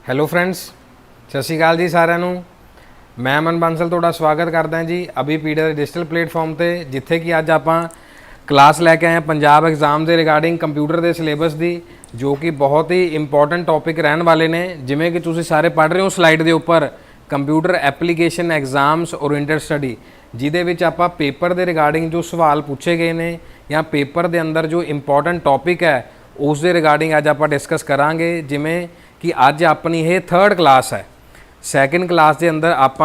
Hello friends, ਸਤਿ ਸ਼੍ਰੀ ਅਕਾਲ ਜੀ ਸਾਰਿਆਂ ਨੂੰ। ਮੈਂ ਅਮਨ ਬਾਂਸਲ ਤੁਹਾਡਾ ਸਵਾਗਤ ਕਰਦਾ ਜੀ ਅਭੀਪੀਡੀਆ ਦੇ ਡਿਜੀਟਲ ਪਲੇਟਫਾਰਮ ਤੇ, ਜਿੱਥੇ ਕਿ ਅੱਜ ਆਪਾਂ ਕਲਾਸ ਲੈ ਕੇ ਆਏ ਹਾਂ ਪੰਜਾਬ ਐਗਜ਼ਾਮ ਦੇ ਰਿਗਾਰਡਿੰਗ ਕੰਪਿਊਟਰ ਦੇ ਸਿਲੇਬਸ ਦੀ, ਜੋ ਕਿ ਬਹੁਤ ਹੀ ਇੰਪੋਰਟੈਂਟ ਟੌਪਿਕ ਰਹਿਣ ਵਾਲੇ ਨੇ। ਜਿਵੇਂ ਕਿ ਤੁਸੀਂ ਸਾਰੇ ਪੜ੍ਹ ਰਹੇ ਹੋ ਸਲਾਈਡ ਦੇ ਉੱਪਰ, computer application exams oriented study, ਜਿਹਦੇ ਵਿੱਚ ਆਪਾਂ ਪੇਪਰ ਦੇ ਰਿਗਾਰਡਿੰਗ ਜੋ ਸਵਾਲ ਪੁੱਛੇ ਗਏ ਨੇ ਜਾਂ ਪੇਪਰ ਦੇ ਅੰਦਰ ਜੋ ਇੰਪੋਰਟੈਂਟ ਟੌਪਿਕ ਹੈ ਉਸ ਦੇ ਰਿਗਾਰਡਿੰਗ ਅੱਜ ਆਪਾਂ ਡਿਸਕਸ ਕਰਾਂਗੇ। ਜਿਵੇਂ कि अज अपनी ये थर्ड क्लास है। सैकेंड क्लास के अंदर आप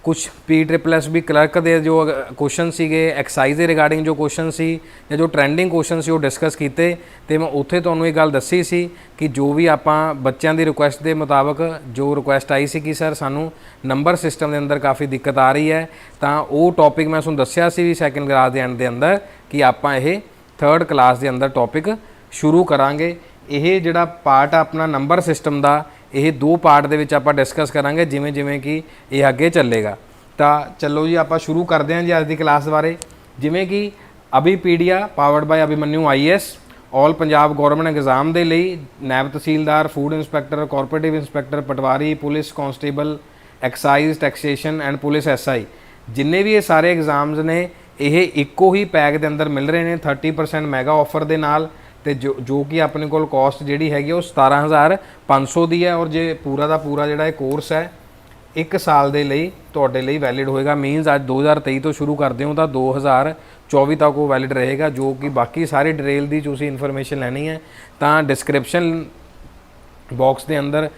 कुछ PSSB क्लर्क के जो क्वेश्चन सीगे एक्साइज के रिगार्डिंग जो क्वेश्चन सी या जो ट्रेंडिंग क्वेश्चन सी वो डिस्कस किए, तो मैं उत्थे तुहानूं ये गल दसी सी कि जो भी आप बच्चों की रिक्वेस्ट के मुताबिक जो रिक्वेस्ट आई सी कि सर सानू नंबर सिस्टम के अंदर काफ़ी दिक्कत आ रही है, तो वो टॉपिक मैं तुहानूं दस्सिया सी भी सैकेंड क्लास के एंड के अंदर कि आप ये थर्ड क्लास के अंदर टॉपिक शुरू करांगे। ਇਹ ਜਿਹੜਾ ਪਾर्ट ਆ ਆਪਣਾ ਨੰਬਰ ਸਿਸਟਮ ਦਾ, ਇਹ ਦੋ ਪਾर्ट ਦੇ ਵਿੱਚ ਆਪਾਂ ਡਿਸਕਸ ਕਰਾਂਗੇ ਜਿਵੇਂ ਜਿਵੇਂ ਕਿ ਇਹ ਅੱਗੇ ਚੱਲੇਗਾ। ਤਾਂ ਚਲੋ ਜੀ ਆਪਾਂ ਸ਼ੁਰੂ ਕਰਦੇ ਹਾਂ ਜੀ ਅੱਜ ਦੀ ਕਲਾਸ ਬਾਰੇ। ਜਿਵੇਂ ਕਿ Abhipedia powered by Abhimanyu IAS all Punjab government exam ਦੇ ਲਈ ਨਾਇਬ tehsildar, food inspector, cooperative inspector, patwari, police constable, excise, taxation and police SI, ਜਿੰਨੇ ਵੀ ਇਹ ਸਾਰੇ ਐਗਜ਼ਾਮਸ ਨੇ ਇਹ ਇੱਕੋ ਹੀ ਪੈਕ ਦੇ ਅੰਦਰ ਮਿਲ ਰਹੇ ਨੇ 30% ਮੈਗਾ ਆਫਰ ਦੇ ਨਾਲ। तो जो कि अपने को कॉस्ट जी हैगी वो 17,500 की है। और जो पूरा का पूरा जोड़ा कोर्स है एक साल के लिए तुहाडे लई वैलिड होएगा। मीनस अज 2023 तो शुरू करते हो तो 2024 तक वो वैलिड रहेगा। जो कि बाकी सारी डिटेल की तुसीं इन्फॉर्मेशन लैनी है तो डिस्क्रिप्शन बॉक्स के अंदर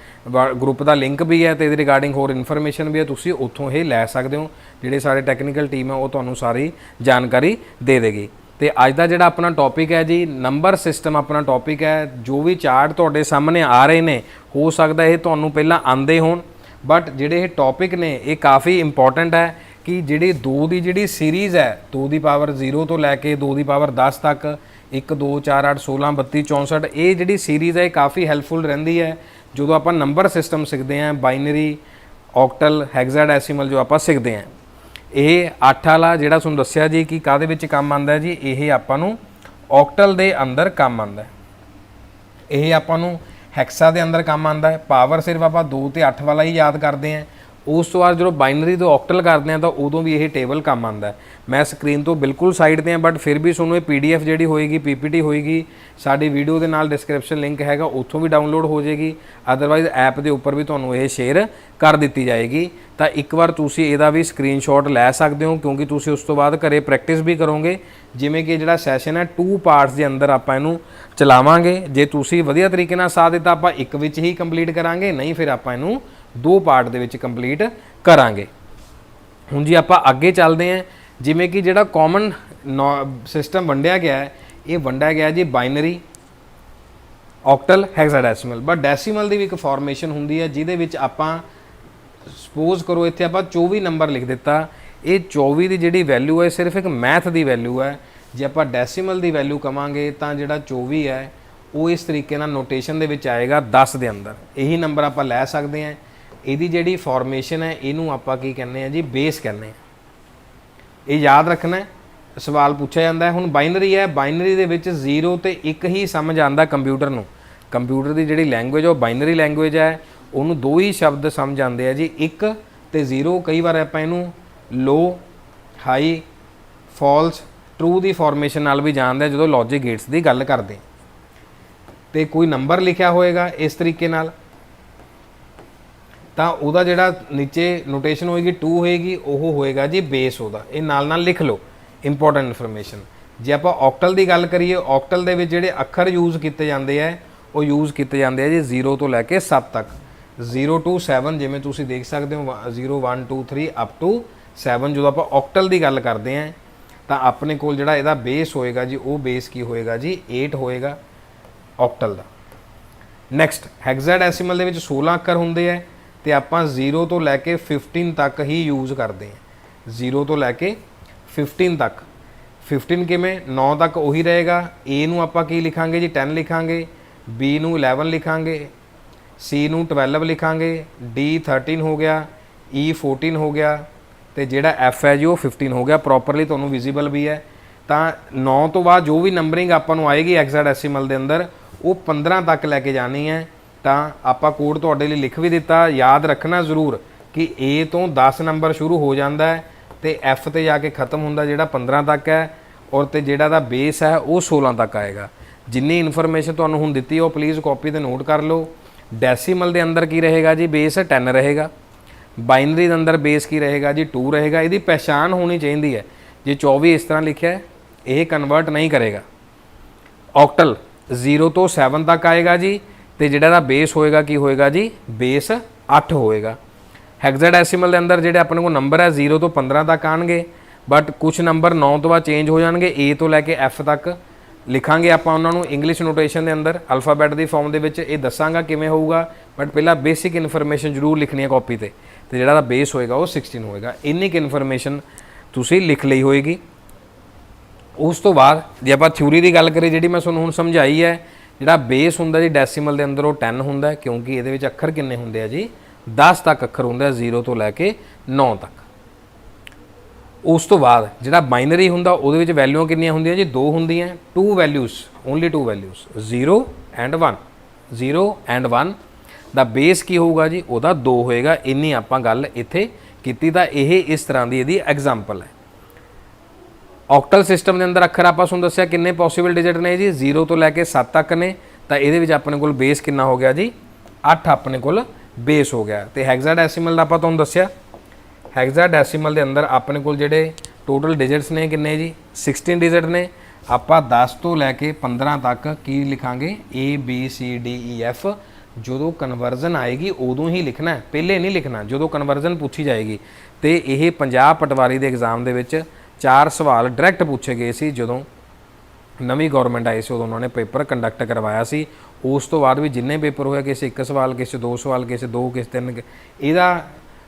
ग्रुप का लिंक भी है, तो रिगार्डिंग होर इन्फॉर्मेशन भी है, तुसीं उत्थों ही लै सकते हो। जिहड़े सारे टैक्नीकल टीम है वो तुहानूं सारी जानकारी दे देगी। तो अज का जोड़ा अपना टॉपिक है जी नंबर सिस्टम अपना टॉपिक है। जो भी चार्ट तुहाडे सामने आ रहे हैं हो सकता है तुहानूं पहलां आंदे होण, बट जिहड़े ये टॉपिक ने ये काफ़ी इंपॉर्टेंट है कि जिहड़ी 2 की जिहड़ी सीरीज़ है 2 की पावर 0 तो लैके 2 की पावर 10 तक 1 2 4 8 16 32 64 ये जिहड़ी सीरीज़ है काफ़ी हैल्पफुल रहिंदी है जो आपां नंबर सिस्टम सीखते हैं। बाइनरी, ऑक्टल, हैग्जाडेसिमल जो आपां सीखते हैं। ये 8 वाला जिहड़ा तुहानूं दस्सिया जी कि काहदे विच काम आंदा है जी, ये आपां नूं ऑक्टल दे अंदर काम आंदा है। ये आपां नूं हैक्सा दे अंदर काम आंदा है। पावर सिर्फ आपां 2 ते 8 वाला ही याद करते हैं। उस तो बाद जो बाइनरी तो ऑक्टल करते हैं तो उदों भी यह टेबल काम आंदा है। मैं स्क्रीन तो बिल्कुल साइड पर, बट फिर भी तुहानूं PDF जिहड़ी होएगी PPT होएगी साडी वीडियो के नाल डिस्क्रिप्शन लिंक हैगा उत्थों भी डाउनलोड हो जाएगी। अदरवाइज ऐप के उपर भी तुहानूं ये शेयर कर दी जाएगी। तो एक बार तुसीं इहदा भी स्क्रीनशॉट लै सकते हो, क्योंकि तुसीं उस तो बाद घरे प्रैक्टिस भी करोगे। जिमें कि जिहड़ा सैशन है 2 पार्ट्स के अंदर आपां इहनूं चलावांगे। जे तुसीं वधिया तरीके नाल साथ दिता आपां एक विच ही कंप्लीट करांगे, नहीं फिर आपां इहनूं 2 पार्ट दे विच कंप्लीट करांगे। हुण जी आपां अगे चलदे हैं। जिमें कि जिहड़ा कॉमन सिस्टम वंडिया गया है ये वंडिया गया जी बाइनरी, ऑक्टल, हैग्जाडेसिमल। बट डेसीमल की भी एक फॉर्मेशन हुंदी है जिहदे विच आपां सपोज करो इत्थे आपां 24 नंबर लिख दिता। ये 24 की जिहड़ी वैल्यू है सिर्फ एक मैथ की वैल्यू है। जे आपां डेसीमल की वैल्यू कवांगे तो जिहड़ा 24 है वो इस तरीके नाल नोटेशन दे विच आएगा 10 के अंदर। यही नंबर आपां लै सकते हैं। इहदी जिहड़ी फॉर्मेशन है इहनूं आपां की कहने हैं जी बेस कहने हैं। ये याद रखना है, सवाल पूछा जाता है। हुण बाइनरी है, बाइनरी दे विच 0 ते 1 ही समझ आंदा कंप्यूटर नूं। कंप्यूटर की जिहड़ी लैंगुएज है बाइनरी लैंगुएज है, उन्होंने 2 ही शब्द समझ आते हैं जी, 1 ते 0। कई बार आपां इहनूं लो, हाई, फॉल्स, ट्रू की फॉर्मेशन नाल भी जानते हैं जो लॉजिक गेट्स की गल करते हैं। तो कोई नंबर लिखा होएगा इस तरीके नाल तो वह जिहड़ा नीचे नोटेशन होएगी 2 होएगी, वो होएगा जी बेस। वह ये नाल नाल लिख लो, इंपॉर्टेंट इन्फॉर्मेशन। जे आपां ऑक्टल की गल करिए, ऑक्टल दे विच जिहड़े अखर यूज़ किए जाते हैं वो यूज़ किए जाते हैं जी 0 तो लैके 7 तक, 0 to 7 जिवें तुसीं देख सकते हो 0 1 2 3 अप टू 7। जो आपां ऑक्टल की गल करते हैं तो अपने कोल जिहड़ा इहदा बेस होएगा जी वो बेस की होएगा जी 8 होएगा ऑक्टल का। नैक्सट हैग्जाडेसिमल दे विच 16 अखर हुंदे है तो आप 0 तो लैके 15 तक ही यूज़ करते हैं। 0 तो लैके 15 तक। 15 किमें 9 तक उही रहेगा। ए नूं आपां की लिखांगे जी 10 लिखांगे, बी नूं 11 लिखांगे, सी नूं 12 लिखांगे, डी 13 हो गया, ई 14 हो गया, तो जिहड़ा एफ है जी वो 15 हो गया। प्रॉपरली तुहानूं विजिबल भी है। तो 9 तो बाद जो भी नंबरिंग आपां नूं आएगी हैग्जाडेसिमल दे अंदर वो 15 तक लैके जानी है। ਤਾਂ ਆਪਾਂ ਕੋਡ ਤੁਹਾਡੇ ਲਈ ਲਿਖ ਵੀ ਦਿੱਤਾ। याद रखना ਜ਼ਰੂਰ कि A ਤੋਂ 10 ਨੰਬਰ ਸ਼ੁਰੂ ਹੋ ਜਾਂਦਾ ਹੈ ਤੇ F ਤੇ ਜਾ ਕੇ ਖਤਮ ਹੁੰਦਾ ਜਿਹੜਾ 15 ਤੱਕ ਹੈ, ਔਰ ਤੇ ਜਿਹੜਾ ਦਾ ਬੇਸ ਹੈ ਉਹ 16 ਤੱਕ ਆਏਗਾ। ਜਿੰਨੀ ਇਨਫੋਰਮੇਸ਼ਨ ਤੁਹਾਨੂੰ ਹੁਣ ਦਿੱਤੀ ਉਹ ਪਲੀਜ਼ ਕਾਪੀ ਤੇ ਨੋਟ ਕਰ ਲਓ। ਡੈਸੀਮਲ ਦੇ ਅੰਦਰ ਕੀ ਰਹੇਗਾ ਜੀ, ਬੇਸ 10 ਰਹੇਗਾ। ਬਾਈਨਰੀ ਦੇ ਅੰਦਰ ਬੇਸ ਕੀ ਰਹੇਗਾ ਜੀ, 2 ਰਹੇਗਾ। ਇਹਦੀ ਪਛਾਣ ਹੋਣੀ ਚਾਹੀਦੀ ਹੈ। ਜੇ 24 ਇਸ ਤਰ੍ਹਾਂ ਲਿਖਿਆ ਹੈ ਇਹ ਕਨਵਰਟ ਨਹੀਂ ਕਰੇਗਾ। ऑक्टल 0 ਤੋਂ 7 तक आएगा जी, तो ਜਿਹੜਾ ਦਾ बेस होएगा की होएगा जी, बेस 8 होएगा। ਹੈਗਜ਼ਾਡੈਸੀਮਲ ਦੇ ਅੰਦਰ ਜਿਹੜੇ ਆਪਣੇ ਕੋਲ ਨੰਬਰ ਹੈ 0 ਤੋਂ 15 तक ਆਣਗੇ, बट कुछ नंबर 9 ਤੋਂ ਬਾਅਦ ਚੇਂਜ ਹੋ ਜਾਣਗੇ। A ਤੋਂ ਲੈ ਕੇ F ਤੱਕ ਲਿਖਾਂਗੇ ਆਪਾਂ ਉਹਨਾਂ ਨੂੰ ਇੰਗਲਿਸ਼ ਨੋਟੇਸ਼ਨ ਦੇ ਅੰਦਰ ਅਲਫਾਬੈਟ ਦੀ ਫਾਰਮ ਦੇ ਵਿੱਚ। ਇਹ ਦੱਸਾਂਗਾ ਕਿਵੇਂ ਹੋਊਗਾ, ਬਟ ਪਹਿਲਾਂ ਬੇਸਿਕ ਇਨਫੋਰਮੇਸ਼ਨ ਜ਼ਰੂਰ ਲਿਖਣੀ ਹੈ ਕਾਪੀ ਤੇ ਜਿਹੜਾ ਦਾ बेस ਹੋਏਗਾ ਉਹ 16 ਹੋਏਗਾ। ਇੰਨੀ ਕੁ ਇਨਫੋਰਮੇਸ਼ਨ ਤੁਸੀਂ ਲਿਖ ਲਈ ਹੋਏਗੀ। ਉਸ ਤੋਂ ਬਾਅਦ ਜੇ ਆਪਾਂ ਥਿਊਰੀ ਦੀ ਗੱਲ ਕਰੀਏ ਜਿਹੜੀ ਮੈਂ ਤੁਹਾਨੂੰ ਹੁਣ ਸਮਝਾਈ ਹੈ, ਜਿਹੜਾ ਬੇਸ ਹੁੰਦਾ ਜੀ ਡੈਸੀਮਲ ਦੇ ਅੰਦਰ ਉਹ 10 ਹੁੰਦਾ, ਕਿਉਂਕਿ ਇਹਦੇ ਵਿੱਚ ਅੱਖਰ ਕਿੰਨੇ ਹੁੰਦੇ ਆ ਜੀ, 10 ਤੱਕ ਅੱਖਰ ਹੁੰਦੇ ਆ, 0 ਤੋਂ ਲੈ ਕੇ 9 ਤੱਕ। ਉਸ ਤੋਂ ਬਾਅਦ ਜਿਹੜਾ ਬਾਈਨਰੀ ਹੁੰਦਾ ਉਹਦੇ ਵਿੱਚ ਵੈਲਿਊਆਂ ਕਿੰਨੀਆਂ ਹੁੰਦੀਆਂ ਜੀ, 2 ਹੁੰਦੀਆਂ, 2 values, only 2 values, 0 and 1, 0 and 1 ਦਾ ਬੇਸ ਕੀ ਹੋਊਗਾ ਜੀ, ਉਹਦਾ 2 ਹੋਏਗਾ। ਇੰਨੀ ਆਪਾਂ ਗੱਲ ਇੱਥੇ ਕੀਤੀ। ਤਾਂ ਇਹ ਇਸ ਤਰ੍ਹਾਂ ਦੀ ਇਹਦੀ ਐਗਜ਼ਾਮਪਲ ਹੈ। ऑक्टल सिस्टम के अंदर अखर आप दसिया किन्ने पॉसिबल डिजिट ने जी, 0 तो लैके 7 तक ने। तो ये अपने को बेस कितना हो गया जी, 8 अपने को बेस हो गया। तो हैग्जाडेसिमल का आप दसिया, हैग्जाडेसिमल के अंदर अपने को जेडे टोटल डिजिट्स ने किन्ने जी, 16 डिजिट ने। आप 10 तो लैके 15 तक की लिखांगे, A B C D E F। जो कन्वर्जन आएगी उदों ही लिखना है, पहले नहीं लिखना। जो कन्वर्जन पूछी जाएगी तो यह पंजाब पटवारी के एग्जाम के 4 सवाल डायरैक्ट पूछे गए सी। जो नवी गौरमेंट आई सी उदों उन्होंने पेपर कंडक्ट करवाया सी। उस तो बाद भी जिन्ने पेपर होए, किसी 1 सवाल, किसी 2 सवाल, किसी 2, किसी 3। ਇਹਦਾ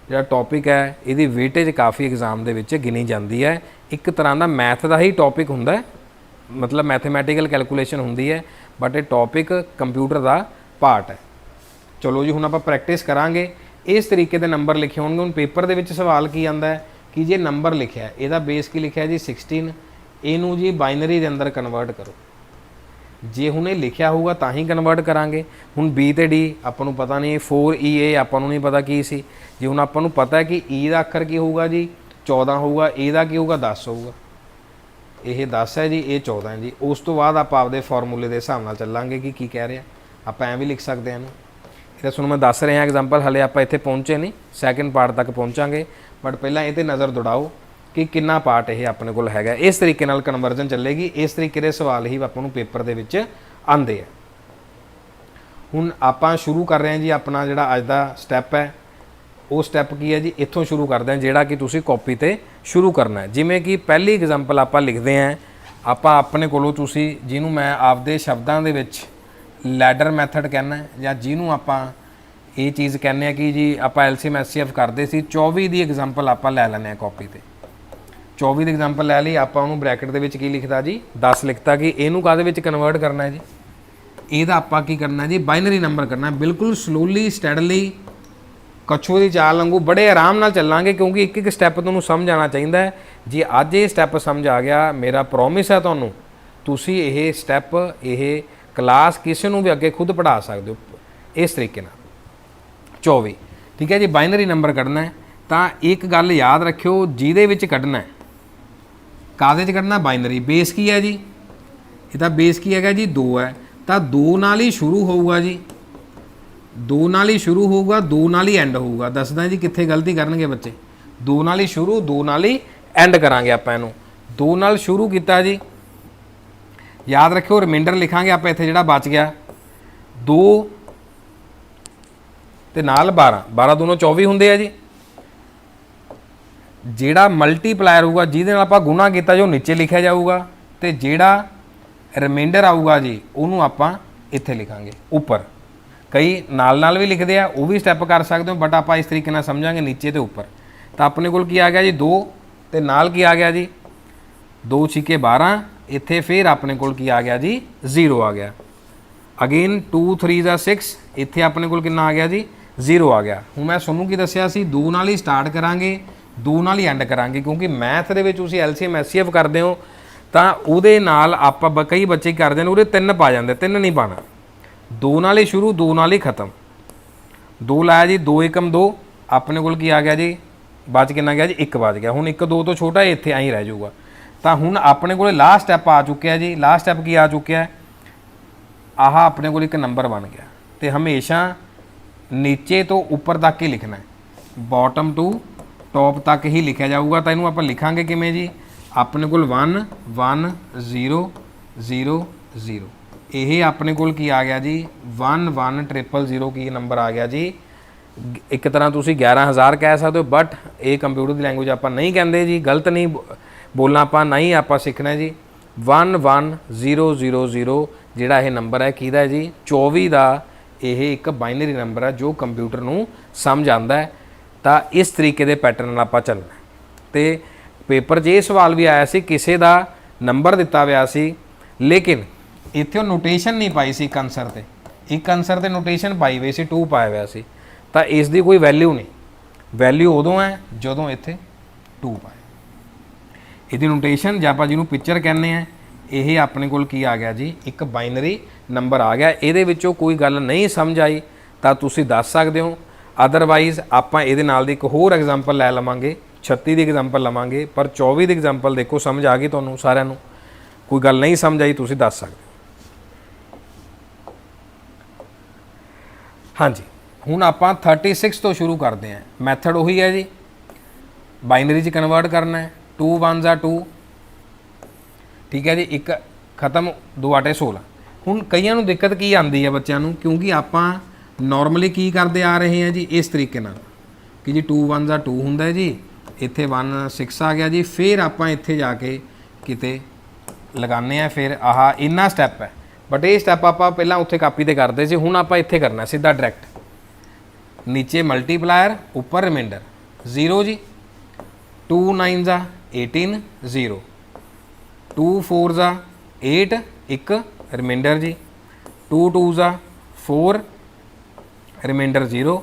ਜਿਹੜਾ टॉपिक है ਇਹਦੀ वेटेज काफ़ी एग्जाम ਦੇ ਵਿੱਚ ਗਿਣੀ ਜਾਂਦੀ ਹੈ। ਇੱਕ ਤਰ੍ਹਾਂ ਦਾ ਮੈਥ ਦਾ ਹੀ टॉपिक ਹੁੰਦਾ ਹੈ, मतलब मैथमैटिकल कैलकुलेशन ਹੁੰਦੀ ਹੈ, बट ਇਹ टॉपिक कंप्यूटर ਦਾ पार्ट है। चलो जी, ਹੁਣ ਆਪਾਂ प्रैक्टिस करांगे। इस तरीके के नंबर लिखे होंगे। ਹੁਣ पेपर ਦੇ ਵਿੱਚ सवाल की आंदा है कि जे नंबर लिखा है, ਇਹਦਾ बेस की लिखा जी 16, ਇਹਨੂੰ जी बाइनरी के अंदर कन्वर्ट करो। जे ਹੁਣ ਇਹ ਲਿਖਿਆ ਹੋਊਗਾ ਤਾਂ ਹੀ ਕਨਵਰਟ ਕਰਾਂਗੇ। ਹੁਣ B ਤੇ D ਆਪਾਂ ਨੂੰ ਪਤਾ ਨਹੀਂ, 4EA ਆਪਾਂ ਨੂੰ ਨਹੀਂ ਪਤਾ ਕੀ ਸੀ। ਜੇ ਹੁਣ ਆਪਾਂ ਨੂੰ ਪਤਾ ਹੈ ਕਿ E ਦਾ ਅੱਖਰ ਕੀ ਹੋਊਗਾ ਜੀ, 14 ਹੋਊਗਾ, A ਦਾ ਕੀ ਹੋਊਗਾ, 10 ਹੋਊਗਾ। ਇਹ 10 ਹੈ ਜੀ, ਇਹ 14 ਹੈ ਜੀ। ਉਸ ਤੋਂ ਬਾਅਦ ਆਪਾਂ ਆਪਦੇ ਫਾਰਮੂਲੇ ਦੇ ਹਿਸਾਬ ਨਾਲ ਚੱਲਾਂਗੇ ਕਿ ਕੀ ਕਹਿ ਰਿਹਾ। ਆਪਾਂ ਐਂ ਵੀ ਲਿਖ ਸਕਦੇ ਹਾਂ ਇਹਨੂੰ। ਇਹ ਤੁਹਾਨੂੰ ਮੈਂ ਦੱਸ ਰਿਹਾ ਐਗਜ਼ਾਮਪਲ, ਹਲੇ ਆਪਾਂ ਇੱਥੇ ਪਹੁੰਚੇ ਨਹੀਂ, ਸੈਕਿੰਡ ਪਾਰਟ ਤੱਕ ਪਹੁੰਚਾਂਗੇ। बट पहला ये नज़र दौड़ाओ कि कितना पार्ट ये अपने को हैगा। इस तरीके नाल कन्वर्जन चलेगी। इस तरीके के सवाल ही आपको पेपर के विच आंदे है। हुण आपां शुरू कर रहे हैं जी अपना जिहड़ा अज दा स्टैप है, वो स्टैप की है जी, इत्थों शुरू करते हैं जिहड़ा कि तुसीं कॉपी ते शुरू करना है। जिवें कि पहली एग्जाम्पल आपां लिखते हैं, आपां अपने कोलों तुसीं जिहनूं मैं आपदे शब्दां दे विच लैडर मैथड कहना है, जां जिहनूं आपां ये चीज़ कहने कि जी आप LCM SCF करते सी। 24 की एग्जाम्पल आप लै लें कॉपी पर। 24 की एग्जाम्पल लै ली, आप ब्रैकेट के लिखता जी 10 लिखता कि इनू काहदे कन्वर्ट करना है जी, ਇਹਦਾ ਆਪਾਂ ਕੀ ਕਰਨਾ ਜੀ, ਬਾਈਨਰੀ ਨੰਬਰ ਕਰਨਾ। ਬਿਲਕੁਲ ਸਲੋਲੀ ਸਟੈਡਲੀ ਕਛੂਏ ਦੀ ਚਾਲ ਵਾਂਗੂ ਬੜੇ ਆਰਾਮ ਨਾਲ ਚੱਲਾਂਗੇ, ਕਿਉਂਕਿ ਇੱਕ ਇੱਕ ਸਟੈਪ ਤੁਹਾਨੂੰ ਸਮਝ ਆਉਣਾ ਚਾਹੀਦਾ ਹੈ। ਜੇ ਅੱਜ ਇਹ ਸਟੈਪ ਸਮਝ ਆ ਗਿਆ, ਮੇਰਾ ਪ੍ਰੋਮਿਸ ਹੈ ਤੁਹਾਨੂੰ, ਤੁਸੀਂ ਇਹ ਸਟੈਪ, ਇਹ ਕਲਾਸ ਕਿਸੇ ਨੂੰ ਵੀ ਅੱਗੇ ਖੁਦ ਪੜ੍ਹਾ ਸਕਦੇ ਹੋ ਇਸ ਤਰੀਕੇ ਨਾਲ। 24 ਠੀਕ ਹੈ ਜੀ। ਬਾਈਨਰੀ ਨੰਬਰ ਕੱਢਣਾ ਹੈ ਤਾਂ ਇੱਕ ਗੱਲ ਯਾਦ ਰੱਖਿਓ, ਜਿਹਦੇ ਵਿੱਚ ਕੱਢਣਾ ਹੈ, ਕਾਹਦੇ 'ਚ ਕੱਢਣਾ, ਬਾਈਨਰੀ। ਬੇਸ ਕੀ ਹੈ ਜੀ, ਇਹਦਾ ਬੇਸ ਕੀ ਹੈਗਾ ਜੀ, 2 ਹੈ। ਤਾਂ 2 ਨਾਲ ਹੀ ਸ਼ੁਰੂ ਹੋਊਗਾ ਜੀ, 2 ਨਾਲ ਹੀ ਸ਼ੁਰੂ ਹੋਊਗਾ, 2 ਨਾਲ ਹੀ ਐਂਡ ਹੋਊਗਾ। ਦੱਸਦਾ ਜੀ ਕਿੱਥੇ ਗਲਤੀ ਕਰਨਗੇ ਬੱਚੇ। 2 ਨਾਲ ਹੀ ਸ਼ੁਰੂ, 2 ਨਾਲ ਹੀ ਐਂਡ ਕਰਾਂਗੇ ਆਪਾਂ ਇਹਨੂੰ। 2 ਨਾਲ ਸ਼ੁਰੂ ਕੀਤਾ ਜੀ, ਯਾਦ ਰੱਖਿਓ ਰਿਮਾਈਂਡਰ ਲਿਖਾਂਗੇ ਆਪਾਂ ਇੱਥੇ ਜਿਹੜਾ ਬਚ ਗਿਆ, 2 ਤੇ ਨਾਲ 12, 12 ਦੋਨੋਂ 24 ਹੁੰਦੇ ਆ ਜੀ। ਜਿਹੜਾ ਮਲਟੀਪਲਾਇਰ ਹੋਊਗਾ ਜਿਹਦੇ ਨਾਲ ਆਪਾਂ ਗੁਣਾ ਕੀਤਾ ਜੋ ਨੀਚੇ ਲਿਖਿਆ ਜਾਊਗਾ, ਤੇ ਜਿਹੜਾ ਰਿਮਾਈਂਡਰ ਆਊਗਾ ਜੀ ਉਹਨੂੰ ਆਪਾਂ ਇੱਥੇ ਲਿਖਾਂਗੇ ਉੱਪਰ। ਕਈ ਨਾਲ ਨਾਲ ਵੀ ਲਿਖਦੇ ਆ, ਉਹ ਵੀ ਸਟੈਪ ਕਰ ਸਕਦੇ ਹੋ, ਬਟ ਆਪਾਂ ਇਸ ਤਰੀਕੇ ਨਾਲ ਸਮਝਾਂਗੇ ਨੀਚੇ ਤੇ ਉੱਪਰ। ਤਾਂ ਆਪਣੇ ਕੋਲ ਕੀ ਆ ਗਿਆ ਜੀ, 2 ਤੇ ਨਾਲ ਕੀ ਆ ਗਿਆ ਜੀ, 2 ਛਿੱਕੇ 12। ਇੱਥੇ ਫਿਰ ਆਪਣੇ ਕੋਲ ਕੀ ਆ ਗਿਆ ਜੀ, 0 ਆ ਗਿਆ। ਅਗੇਨ 2 3 ਦਾ 6, ਇੱਥੇ ਆਪਣੇ ਕੋਲ ਕਿੰਨਾ ਆ ਗਿਆ ਜੀ, 0 ਆ ਗਿਆ। ਹੁਣ ਮੈਂ ਤੁਹਾਨੂੰ ਕੀ ਦੱਸਿਆ ਸੀ, 2 ਨਾਲ ਹੀ ਸਟਾਰਟ ਕਰਾਂਗੇ, 2 ਨਾਲ ਹੀ ਐਂਡ ਕਰਾਂਗੇ, ਕਿਉਂਕਿ ਮੈਥ ਦੇ ਵਿੱਚ ਤੁਸੀਂ LCM SCF ਕਰਦੇ ਹੋ ਤਾਂ ਉਹਦੇ ਨਾਲ ਆਪਾਂ ਕਈ ਬੱਚੇ ਕਰਦੇ ਨੇ ਉਰੇ 3 ਪਾ ਜਾਂਦੇ, 3 ਨਹੀਂ ਪਾਣਾ। 2 ਨਾਲ ही शुरू 2 ਨਾਲ ही खत्म। 2 लाया जी, 2 एकम 2, अपने कोल की आ गया जी, बच कितना गया जी 1 बच गया। हुण 1 2 तो छोटा इत्थे ऐं रह जाऊगा। तो हुण अपने कोल लास्ट स्टैप आ चुकिया जी। लास्ट स्टैप की आ चुकिया, आह अपने कोल एक नंबर बन गया। तो हमेशा नीचे तो उपर तक ही लिखना है, बॉटम टू टॉप तक ही लिखा जाऊगा। तो इनू आपां लिखांगे किवें जी, अपने कोल 1 1 0 0 0, यह अपने कोल की आ गया जी 1 1 0 0 की नंबर आ गया जी। एक तरह तुसी 11,000 कह सकते हो, बट ये कंप्यूटर की लैंग्वेज आप नहीं कहते जी, गलत नहीं बोलना, आपां नहीं आप सीखना जी। 1 1 0 0 0 जिहड़ा यह नंबर है किहदा है जी, 24 का यह एक बाइनरी नंबर है जो कंप्यूटर नूं समझ आंदा है। तो इस तरीके के पैटर्न नाल आपां चलना। तो पेपर 'च ये सवाल भी आया सी, किसी का नंबर दिता हुआ सी, लेकिन इत्थे नोटेशन नहीं पाई सी। एक आंसर ते एक आंसर ते नोटेशन पाई हुई सी, 2 पाया हुआ सी। तो इसकी कोई वैल्यू नहीं, वैल्यू उदों है जदों इत्थे 2 पाए। इसकी नोटेशन जे आपां जिहनूं पिक्चर कहने हैं, यह अपने कोल की आ गया जी, एक बाइनरी नंबर आ गया। इहदे विचों कोई गल नहीं समझ आई तो तुसीं दस सकदे हो। अदरवाइज़ आपां इहदे नाल दी एक होर एग्जाम्पल लै लवांगे, 36 की एग्जाम्पल लवांगे, पर 24 की एग्जाम्पल देखो समझ आ गई तुहानूं सारिਆਂ ਨੂੰ। कोई गल नहीं समझ आई तुसीं दस सकदे हो। हाँ जी, हुण आपां 36 तो शुरू करते हैं। मैथड उही है जी, बाइनरी च कन्वर्ट करना है। 2 1 2, ठीक है जी, एक खत्म 2 8 16। हुण कईयां नूं दिक्कत की आंदी है बच्चों नूं, क्योंकि आपां नॉर्मली की करते आ रहे हैं जी इस तरीके नाल कि जी 2 1 2 हुंदा है जी, इत्थे 1 6 आ गया जी। फिर आपां इत्थे जाके किते लगाने हैं, फिर आह इन्ना स्टैप है, बट ये स्टैप आप पहला उत्थे कापी ते करते सी, हुण आपां इत्थे करना सीधा डायरैक्ट। नीचे मल्टीप्लायर, ऊपर रिमाइंडर 0 जी। 2 9 18 0, 2 4 8 एक रिमाइंडर जी, 2 2 4 रिमाइंडर 0,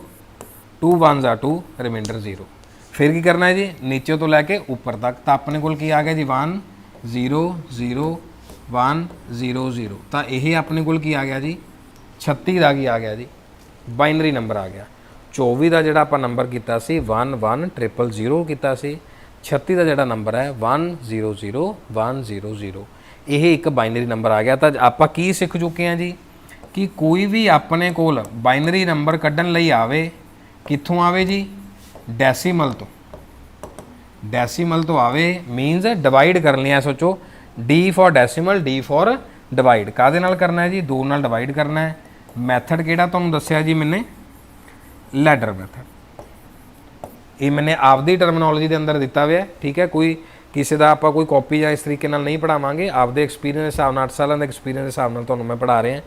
2 1 2 रिमाइंडर 0। फिर की करना है जी, नीचे तो लैके ऊपर तक। तो अपने कोल की आ गया जी 1 0 0 1 0 0। तो यह अपने कोल की आ गया जी 36 का की आ गया जी, बाइनरी नंबर आ गया। 24 का जोड़ा आप नंबर किया 1 1 0 0 किया, 36 का जोड़ा नंबर है 1 0 0 1 0 0, यह एक बाइनरी नंबर आ गया। तो आप की सीख चुके हैं जी कि कोई भी अपने कोल बाइनरी नंबर कढ़न लई आवे, कित्थों आवे जी, डेसीमल तो। डेसीमल तो आवे मीनस डिवाइड कर लिया। सोचो D for decimal, D for divide. काहदे नाल करना है जी, 2 नाल डिवाइड करना है। मैथड किहड़ा तुहानूं दस्सिया जी मैंने, लैडर मैथड। ये मैंने आपदी टर्मिनोलॉजी के अंदर दिता हुआ है, ठीक है। कोई किसी का आप कोई कॉपी या इस तरीके नाल नहीं पढ़ावांगे, आपदे एक्सपीरियंस के हिसाब नाल 8 सालों के एक्सपीरियंस के हिसाब नाल तुहानूं मैं पढ़ा रहा।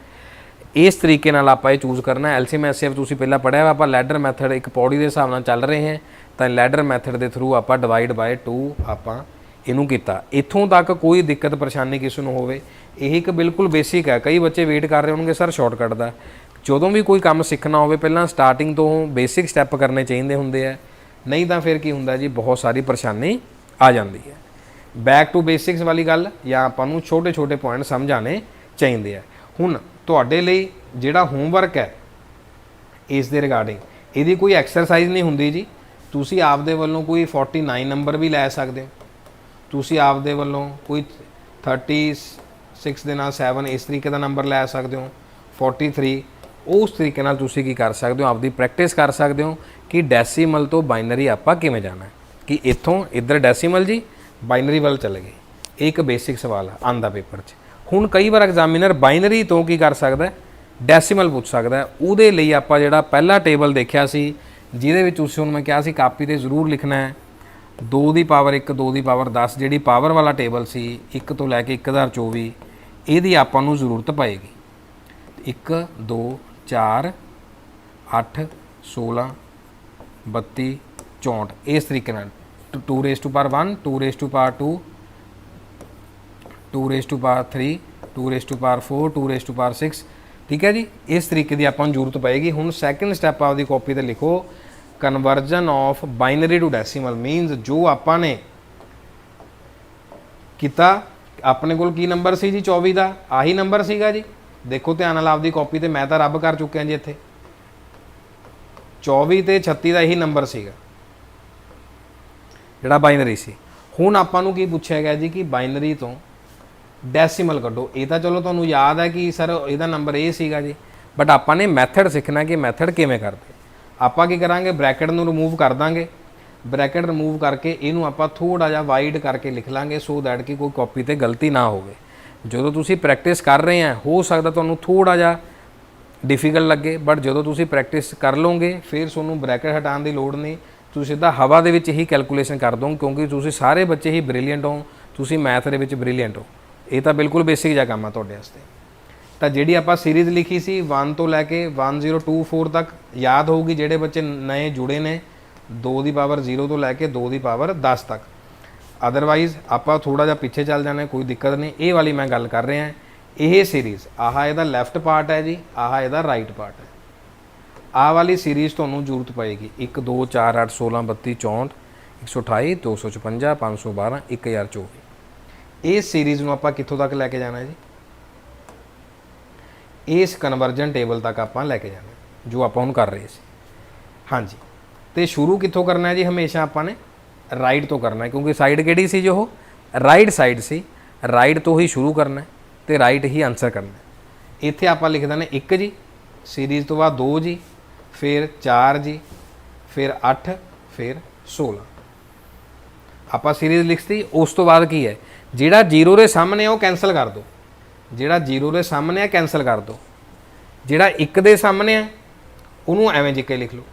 इस तरीके नाल आप ये चूज़ करना है। एलसीएम एससीएफ तुसीं पहला पढ़िया, आप लैडर मैथड एक पौड़ी के हिसाब नाल चल रहे हैं, तो लैडर मैथड के थ्रू आप डिवाइड बाय 2 आप इनू किया। इत्थों तक कोई दिक्कत परेशानी किसी को होवे, यही एक बिल्कुल बेसिक है। कई बच्चे वेट कर रहे होंगे सर शॉर्टकट का। जो भी कोई काम सीखना हो पहला स्टार्टिंग तो बेसिक स्टैप करने चाहिए होंगे है, नहीं तो फिर की होंगे जी बहुत सारी परेशानी आ जाती है। बैक टू बेसिक्स वाली गल या आपां छोटे छोटे पॉइंट समझ आने चाहिए है। हुण तुहाडे लई जिहड़ा होमवर्क है इस दे रिगार्डिंग, इहदी कोई एक्सरसाइज नहीं हुंदी जी। तुसीं आपदे वल्लों कोई 49 नंबर भी लै सकदे हो, तुसीं आपदे वल्लों कोई 36 दे नाल 7 इस तरीके का नंबर लै सकदे हो, 43 उस तरीके नाल तुसीं की कर सकदे हो, आपदी प्रैक्टिस कर सकदे हो कि डेसीमल तो बाइनरी आपां किवें जाना है, कि इत्थों इधर डेसीमल जी बाइनरी वाल चले गए। एक बेसिक सवाल आंदा पेपर 'च। हुण कई बार एग्जामिनर बाइनरी तो की कर सकदा है, डेसीमल पूछ सकदा है। उहदे लई आपां जिहड़ा पहला टेबल देखिया सी, जिहदे विच तुसीं हुण मैं कहा सी कापी ते जरूर लिखना है 2 की पावर 1 2 की पावर 10 जिहड़ी पावर वाला टेबल सी 1 तो लैके 1024, इहदी आपां नूं जरूरत पएगी। 1 2 4 8 16 32 64 इस तरीके नाल 2 raise to power 1 2 raise to power 2 2 raise to power 3 2 raise to power 4 2 raise to power 6, ठीक है जी। इस तरीके की आपां नूं जरूरत पएगी। हुण सैकेंड स्टैप आपदी कॉपी ते लिखो conversion of binary to decimal, means जो आपां ने किता अपने कोल की नंबर सी जी 24 का, आही नंबर सीगा जी, देखो ध्यान नाल आपदी कॉपी ते मैं तो रब कर चुकिया जी। इत्थे 24 ते 36 का यही नंबर सीगा जिहड़ा बाइनरी सी। हुण आपां नूं की पुछया गया जी कि बाइनरी तो डैसीमल कड्डो। ये तो चलो तुहानूं याद है कि सर इहदा नंबर ये सीगा जी, बट आपां ने मैथड सीखना कि मैथड किवें करदे। आपां की करांगे, ब्रैकेट नूं रिमूव कर दांगे। ब्रैकेट रिमूव करके इहनूं आपां थोड़ा जिहा वाइड करके लिख लांगे सो दैट कि कोई कॉपी ते गलती ना होवे। जदों तुसीं प्रैक्टिस कर रहे हैं हो सकदा तुहानूं थोड़ा जिहा डिफिकल्ट लगे, बट जदों तुसीं प्रैक्टिस कर लोगे फिर तुहानूं ब्रैकेट हटाउण दी लोड़ नहीं, तुसीं सीधा हवा दे विच ही कैलकुलेशन कर दो, क्योंकि तुसीं सारे बच्चे ही ब्रिलियंट हो, तुसीं मैथ दे विच ब्रिलियंट हो। ये तो बिल्कुल बेसिक जिहा काम आ तुहाडे वास्ते। तो जिहड़ी आपां सीरीज़ लिखी सी 1 तो लैके 1024 तक याद होगी। जिहड़े बच्चे नए जुड़े ने 2 की पावर 0 तो लैके 2 की पावर 10 तक। अदरवाइज़ आपां थोड़ा जिहा पिछे चल जाना, कोई दिक्कत नहीं। ये वाली मैं गल कर रहा, यह सीरीज़ आह इहदा लैफ्ट पार्ट है जी, आह इहदा राइट पार्ट है। आह वाली सीरीज़ तुहानूं जरूरत पएगी 1 2 4 8 16 32 64 128 256 512 1024। इस सीरीज़ नूं आपां कित्थों तक लैके जाना जी? इस कन्वर्जन टेबल तक आपां लैके जाना जो आपां हुण कर रहे सी। हाँ जी, तो शुरू कित्थों करना है जी? हमेशा आपां ने राइट तो करना है, क्योंकि साइड किहड़ी सी जो राइट साइड सी। राइट तो ही शुरू करना है तो राइट ही आंसर करना है। इत्थे आपां लिख देना 1 जी, सीरीज़ तो बाद 2 जी, फिर 4 जी, फिर 8, फिर 16। आपां सीरीज़ लिखती। उस तो बाद की है जिहड़ा 0 के सामने वो कैंसल कर दो। जिहड़ा 0 के सामने है कैंसल कर दो। जिहड़ा 1 के सामने है उन्होंने एवें जिक्के लिख लो।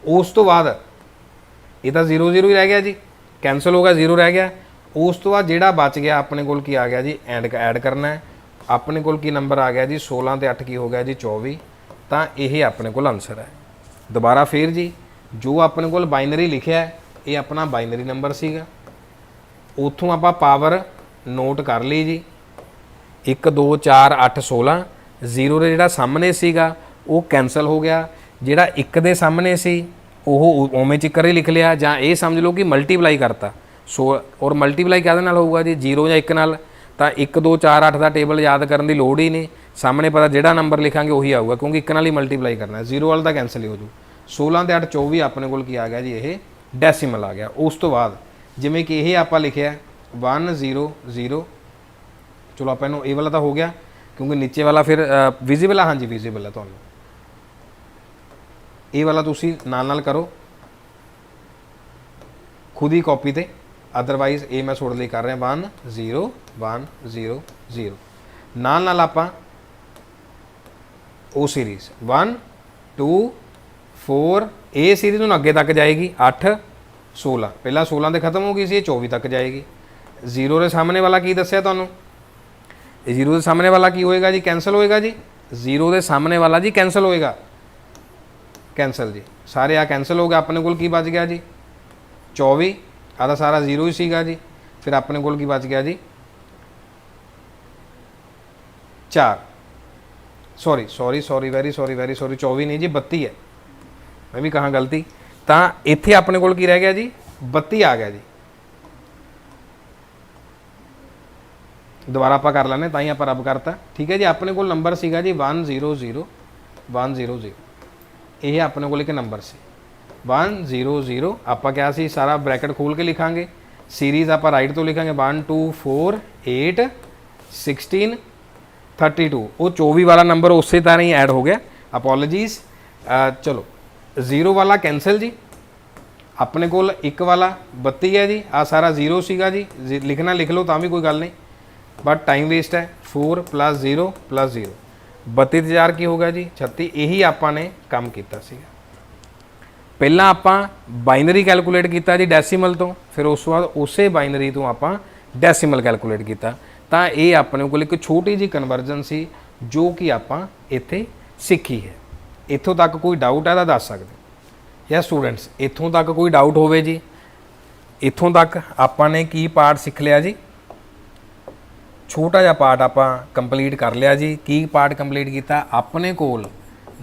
उस तो बाद ये तो 0 0 ही रह गया जी, कैंसल हो गया, 0 रह गया। उस तो बाद जिहड़ा बच गया अपने कोल की आ गया जी, ऐड करना है। अपने कोल की नंबर आ गया जी 16 ते 8 की हो गया जी 24। तो यह अपने कोल आंसर है। दोबारा फिर जी जो अपने कोल बाइनरी लिखिया है ये अपना बाइनरी नंबर सीगा। उत्थों आपां पावर नोट कर ली जी 1 2 4 8 16। 0 दे जिहड़ा सामने सीगा वो कैंसल हो गया। जिहड़ा 1 दे सामने सी ਉਹ ਉਵੇਂ ਚਿੱਕਰ ਹੀ ਲਿਖ ਲਿਆ, ਜਾਂ ਇਹ ਸਮਝ ਲਓ ਕਿ ਮਲਟੀਪਲਾਈ ਕਰਤਾ। ਸੋ ਔਰ ਮਲਟੀਪਲਾਈ ਕਾਹਦੇ ਨਾਲ ਹੋਊਗਾ ਜੀ? 0 ਜਾਂ 1 ਨਾਲ। ਤਾਂ 1 2 4 8 ਦਾ ਟੇਬਲ ਯਾਦ ਕਰਨ ਦੀ ਲੋੜ ਹੀ ਨਹੀਂ, ਸਾਹਮਣੇ ਪਤਾ ਜਿਹੜਾ ਨੰਬਰ ਲਿਖਾਂਗੇ ਉਹੀ ਆਊਗਾ, ਕਿਉਂਕਿ 1 ਨਾਲ ਹੀ ਮਲਟੀਪਲਾਈ ਕਰਨਾ। 0 ਵਾਲਾ ਤਾਂ ਕੈਂਸਲ ਹੀ ਹੋ ਜੂ। 16 ਤੇ 8 24 ਆਪਣੇ ਕੋਲ ਕੀ ਆ ਗਿਆ ਜੀ? ਇਹ ਡੈਸੀਮਲ ਆ ਗਿਆ। ਉਸ ਤੋਂ ਬਾਅਦ ਜਿਵੇਂ ਕਿ ਇਹ ਆਪਾਂ ਲਿਖਿਆ 1 0 0, ਚਲੋ ਆਪਾਂ ਇਹਨੂੰ ਇਹ ਵਾਲਾ ਤਾਂ ਹੋ ਗਿਆ, ਕਿਉਂਕਿ ਨੀਚੇ ਵਾਲਾ ਫਿਰ ਵਿਜ਼ੀਬਲ ਆ। ਹਾਂਜੀ ਵਿਜ਼ੀਬਲ ਹੈ ਤੁਹਾਨੂੰ। ये वाला तुसी नाल करो खुद ही कॉपी ते, अदरवाइज ये मैं थोड़े लिए कर रहा 1 0 1 0 0। नाल आपां ओ सीरीज़ 1 2 4 ये सीरीज़ हूँ अगे तक जाएगी 8 16। पहला 16 से खत्म हो गई सी, 24 तक जाएगी। 0 के सामने वाला की दस्या तुहानूं? 0 के सामने वाला की होएगा जी? कैंसल होएगा जी। 0 के सामने वाला जी कैंसल होएगा, कैंसल जी। सारे आ कैंसल हो गए। अपने कोल की बच गया जी 24। आधा सारा 0 ही सीगा जी। फिर अपने कोल की बच गया जी 4। सॉरी वेरी सॉरी 24 नहीं जी 32 है, मैं भी कहाँ गलती। तो इत्थे अपने कोल की रह गया जी 32 आ गया जी। दोबारा आप कर लें, तां ही आप रब करता। ठीक है जी। अपने कोल नंबर सीगा जी 1 0 0 1 0 0। यह अपने को एक नंबर से 1 0 0। आप क्या सी सारा ब्रैकेट खोल के लिखांगे। सीरीज़ आप राइट तो लिखांगे 1 2 4 8 16 32। वो 24 वाला नंबर उस तरह ही ऐड हो गया, अपॉलोजीज। चलो 0 वाला कैंसल जी। अपने को 1 वाला 32 है जी। आ सारा 0 सीगा जी, लिखना लिख लो तो भी कोई गल नहीं, बट टाइम वेस्ट है। 4 + 0 + 0 32 ते 4 की हो गया जी 36। यही आपां ने काम किया सीगा। पहला आपां बाइनरी कैलकुलेट किया जी डैसीमल तो, फिर उस बाद उस बाइनरी तो आपां डैसीमल कैलकुलेट किया। तो ये अपने को एक छोटी जी कन्वर्जन सी जो कि आपां इत्थे सीखी है। इत्थों तक कोई डाउट है तो दस सकते या स्टूडेंट्स? इत्थों तक कोई डाउट होवे जी? इत्थों तक आपां ने की पार्ट सीख लिया जी? छोटा जिहा पार्ट आपां कंप्लीट कर लिया जी। की पार्ट कंप्लीट किया? अपने कोल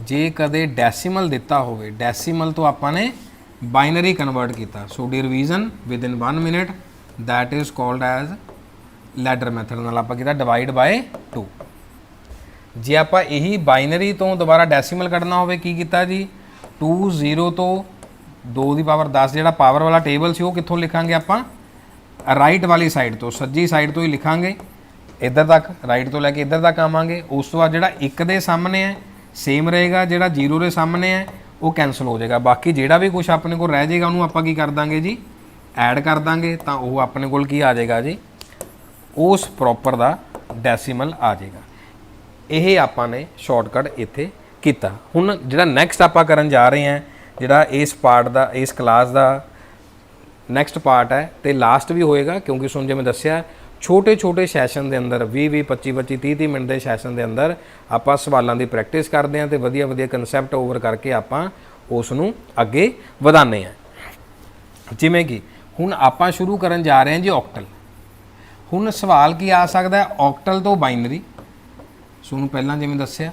जे कदे डैसीमल दिता होवे, डैसीमल तो आपां ने बाइनरी कन्वर्ट किया। So D revision within 1 minute, that is called as ladder method. नाल आपां कीता डिवाइड बाय 2। जे आप यही बाइनरी तो दोबारा डैसीमल कढ़ना होवे की कीता जी 2 0 तो 2 की पावर 10 जिहड़ा पावर वाला टेबल सी वो कित्थों लिखांगे आपां राइट वाली साइड तो सज्जी साइड तो ही लिखांगे इधर तक राइट तो लैके इधर तक आवांगे। उस तो बाद जिहड़ा 1 दे सामने है सेम रहेगा, जिहड़ा 0 के सामने है वो कैंसल हो जाएगा। बाकी जिहड़ा भी कुछ अपने को रह जाएगा उन्होंने आपां की कर दांगे जी ऐड कर दांगे तो वो अपने कोल की आ जाएगा जी उस प्रॉपर दा डैसीमल आ जाएगा। यह आपां ने शॉर्टकट इत्थे कीता। हुण जिहड़ा नैक्सट आपां करन जा रहे हैं जिहड़ा इस पार्ट दा इस क्लास दा नैक्सट पार्ट है तो लास्ट भी होएगा क्योंकि सुन जिवें दस्सिया छोटे छोटे सैशन के अंदर 20 25 25 30 मिनट के सैशन के अंदर आपां सवालों की प्रैक्टिस करते हैं तो वधिया वधिया कंसैप्ट ओवर करके आपां उसनूं अगे वधाने हैं। जिवें कि हुण आपां शुरू करन जा रहे हैं जी ऑक्टल। हुण सवाल की आ सकता है ऑक्टल तो बाइनरी सुनूं पहलां जिवें दस्सिया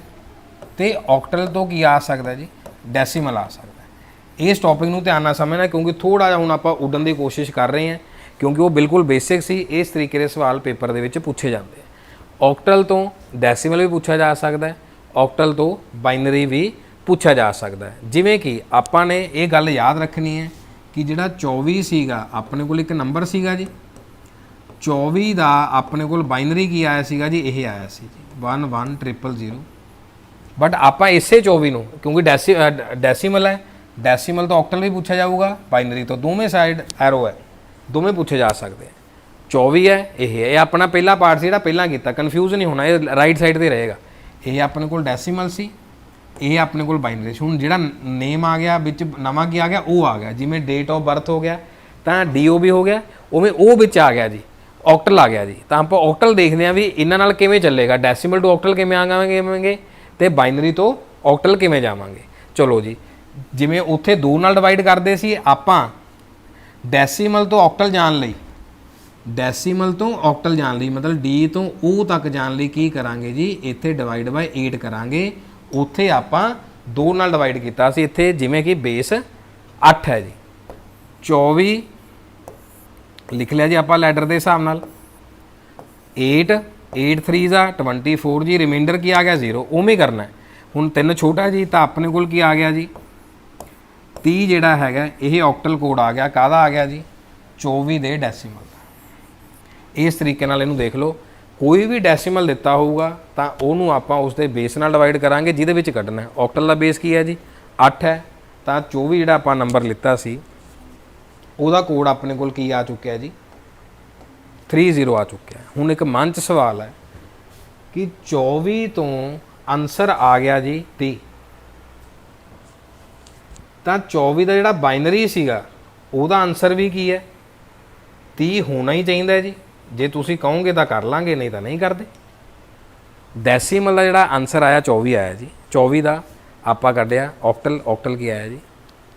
तो ऑक्टल तो की आ सकता है जी डैसीमल आ सकता है। इस टॉपिक नूं ध्यान नाल समझना क्योंकि थोड़ा जिहा हुण आपां उड्डण की कोशिश कर रहे हैं क्योंकि वो बिल्कुल बेसिक सी इस तरीके के सवाल पेपर दे विच पूछे जाते हैं। ऑक्टल तो डैसीमल भी पूछा जा सकता है, ऑक्टल तो बाइनरी भी पूछा जा सकता है। जिवें कि आपां ने ये गल याद रखनी है कि जिहड़ा 24 सीगा अपने कोल एक नंबर सीगा जी 24 का अपने कोल बाइनरी की आया सीगा जी यह आया सी जी 11000 बट आपां इसे 24 नूं क्योंकि डैसीमल है डैसीमल तो ऑक्टल भी पूछा जाऊगा बाइनरी तो दोवें साइड एरो है दोवें पूछे जा सकते हैं। 24 है ये अपना पहला पार्ट से पहला किया कन्फ्यूज नहीं होना ये राइट साइड पर रहेगा। ये अपने को डैसीमल सी ये अपने को बाइनरी हुण जिहड़ा नेम आ गया विच नवां की आ गया वो आ गया जिवें डेट ऑफ बर्थ हो गया तो DO भी हो गया उवें वो विच आ गया जी ऑक्टल आ गया जी। तो आप ऑक्टल देखते हैं भी इन्हां नाल किवें चलेगा डैसीमल टू ऑक्टल किवें आवांगे तो बाइनरी तो ऑक्टल किवें जावांगे। चलो जी जिवें उत्थे 2 नाल डिवाइड करते सी आपां डैसीमल तो ऑक्टल जान लई डैसीमल तो ऑक्टल जान लई मतलब D तो O तक जान लई की करांगे जी इत्थे डिवाइड बाय 8 करांगे। उत्थे आपां 2 नाल डिवाइड कीता सी इत्थे जिवें कि बेस 8 है जी 24 लिख लिया जी आपां लैडर के हिसाब नाल 8 8 3 जा 24 जी रिमाइंडर की आ गया 0 उवें करना है। हुण 3 छोटा जी तो अपने कोल की आ गया जी 30 जिहड़ा हैगा यह ऑक्टल कोड आ गया काहदा आ गया जी 24 दे डैसीमल का। इस तरीके नाल इहनूं देख लो कोई भी डैसीमल दिता होगा तो उहनूं आपां उस दे बेस नाल डिवाइड करांगे जिहदे विच कढना है। ऑक्टल का बेस की है जी 8 है तो 24 जिहड़ा आपां नंबर लिता सी उहदा कोड अपने कोल की आ चुक्या जी 30 आ चुक्या। हुण एक मन च सवाल है कि 24 तो आंसर आ गया जी 30 तो 24 का जिहड़ा बाइनरी सीगा उहदा आंसर भी की है 30 होना ही चाहिए जी। जे तुसीं कहोगे तो कर लांगे नहीं तो नहीं करते। डैसीमल का जिहड़ा आंसर आया 24 आया जी 24 का आपां कढिया ऑक्टल ऑक्टल की आया जी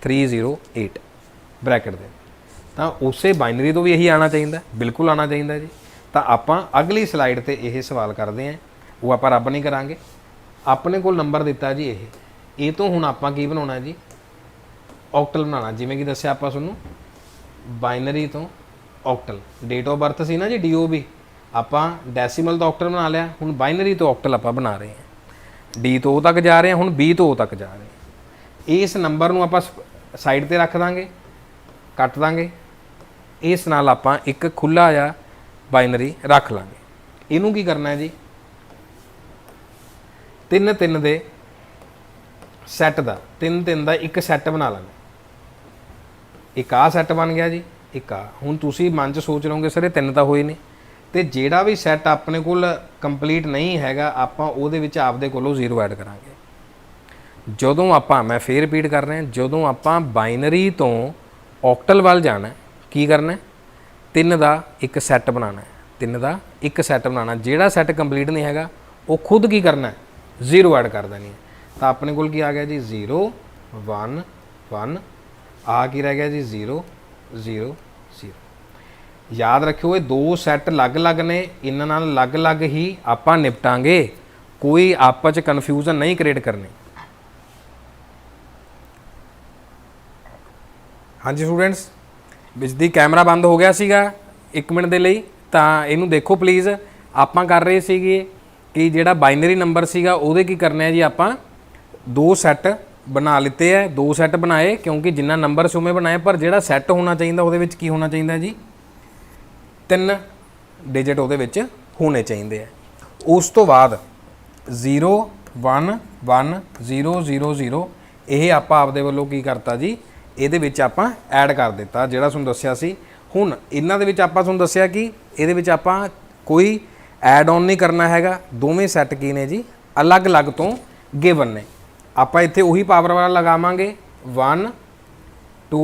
308 ब्रैकेट दे तो उसे बाइनरी तो भी यही आना चाहिए बिल्कुल आना चाहिए जी। तो आपां अगली स्लाइड पर यह सवाल करते हैं वो आपां रब नहीं करांगे। अपने को नंबर दिता जी ये तो हुण आपां की बनाउणा जी ऑक्टल बनाना जिवें कि दस्सिया आपां तुहानूं बाइनरी तो ऑक्टल डेट ऑफ बर्थ सी ना जी DO भी आपां डैसीमल तो ऑक्टल बना लिया हुण बाइनरी तो ऑक्टल आपां बना रहे हैं D तो O तक जा रहे हैं हुण B तो O तक जा रहे हैं। इस नंबर नूं आपां साइड ते रख दांगे कट दांगे इस नाल आपां एक खुला जिहा बाइनरी रख लांगे। इहनूं की करना है जी 3 3 दे सैट का 3 3 का एक सैट बना लेना। एक आ सैट बन गया जी एक आ हुण तुसीं मन च सोच लओगे सर ये 3 तो होए नहीं तो जिहड़ा भी सैट अपने कोल कंप्लीट नहीं हैगा आपां उहदे विच आपदे कोलों 0 ऐड करांगे। जदों आपां मैं फिर रिपीट कर रहा जदों आपां बाइनरी तो ऑक्टल वाल जाना की करना 3 का एक सैट बनाना 3 का एक सैट बनाना जिहड़ा सैट कंप्लीट नहीं हैगा वो खुद की करना 0 ऐड कर देनी है। तो अपने कोल की आ गया जी 0 1 1 आ की रह गया जी 0 0 0। याद रखियो ये 2 सैट अलग अलग ने इन्हां नाल अलग अलग ही आपां निपटांगे कोई आपस च कन्फ्यूजन नहीं क्रिएट करनी। हाँ जी स्टूडेंट्स बिजली कैमरा बंद हो गया सीगा 1 मिनट के लिए तो इनू देखो प्लीज़। आपां कर रहे सीगे कि ਜਿਹੜਾ ਬਾਈਨਰੀ ਨੰਬਰ ਸੀਗਾ ਉਹਦੇ ਕੀ ਕਰਨੇ ਆ ਜੀ ਆਪਾਂ ਦੋ ਸੈੱਟ ਬਣਾ ਲਿੱਤੇ ਹੈ, ਦੋ ਸੈੱਟ ਬਣਾਏ ਕਿਉਂਕਿ ਜਿੰਨਾ ਨੰਬਰ ਸੀ ਉਵੇਂ ਬਣਾਏ, ਪਰ ਜਿਹੜਾ ਸੈੱਟ ਹੋਣਾ ਚਾਹੀਦਾ ਉਹਦੇ ਵਿੱਚ ਕੀ ਹੋਣਾ ਚਾਹੀਦਾ ਜੀ 3 ਡਿਜਿਟ ਉਹਦੇ ਵਿੱਚ ਹੋਣੇ ਚਾਹੀਦੇ ਆ। ਉਸ ਤੋਂ ਬਾਅਦ 0 1 1 0 0 0 ਇਹ ਆਪਾਂ ਆਪਦੇ ਵੱਲੋਂ ਕੀ ਕਰਤਾ ਜੀ ਇਹਦੇ ਵਿੱਚ ਆਪਾਂ ਐਡ ਕਰ ਦਿੱਤਾ ਜਿਹੜਾ ਤੁਹਾਨੂੰ ਦੱਸਿਆ ਸੀ। ਹੁਣ ਇਹਨਾਂ ਦੇ ਵਿੱਚ ਆਪਾਂ ਤੁਹਾਨੂੰ ਦੱਸਿਆ ਕਿ ਇਹਦੇ ਵਿੱਚ ਆਪਾਂ ਕੋਈ ਐਡ ਔਨ ਨਹੀਂ ਕਰਨਾ ਹੈਗਾ, ਦੋਵੇਂ ਸੈੱਟ ਕੀ ਨੇ ਜੀ ਅਲੱਗ-ਅਲੱਗ ਤੋਂ ਗਿਵਨ ਨੇ। ਆਪਾਂ ਇੱਥੇ ਉਹੀ ਪਾਵਰ ਵਾਲਾ ਲਗਾਵਾਂਗੇ 1 2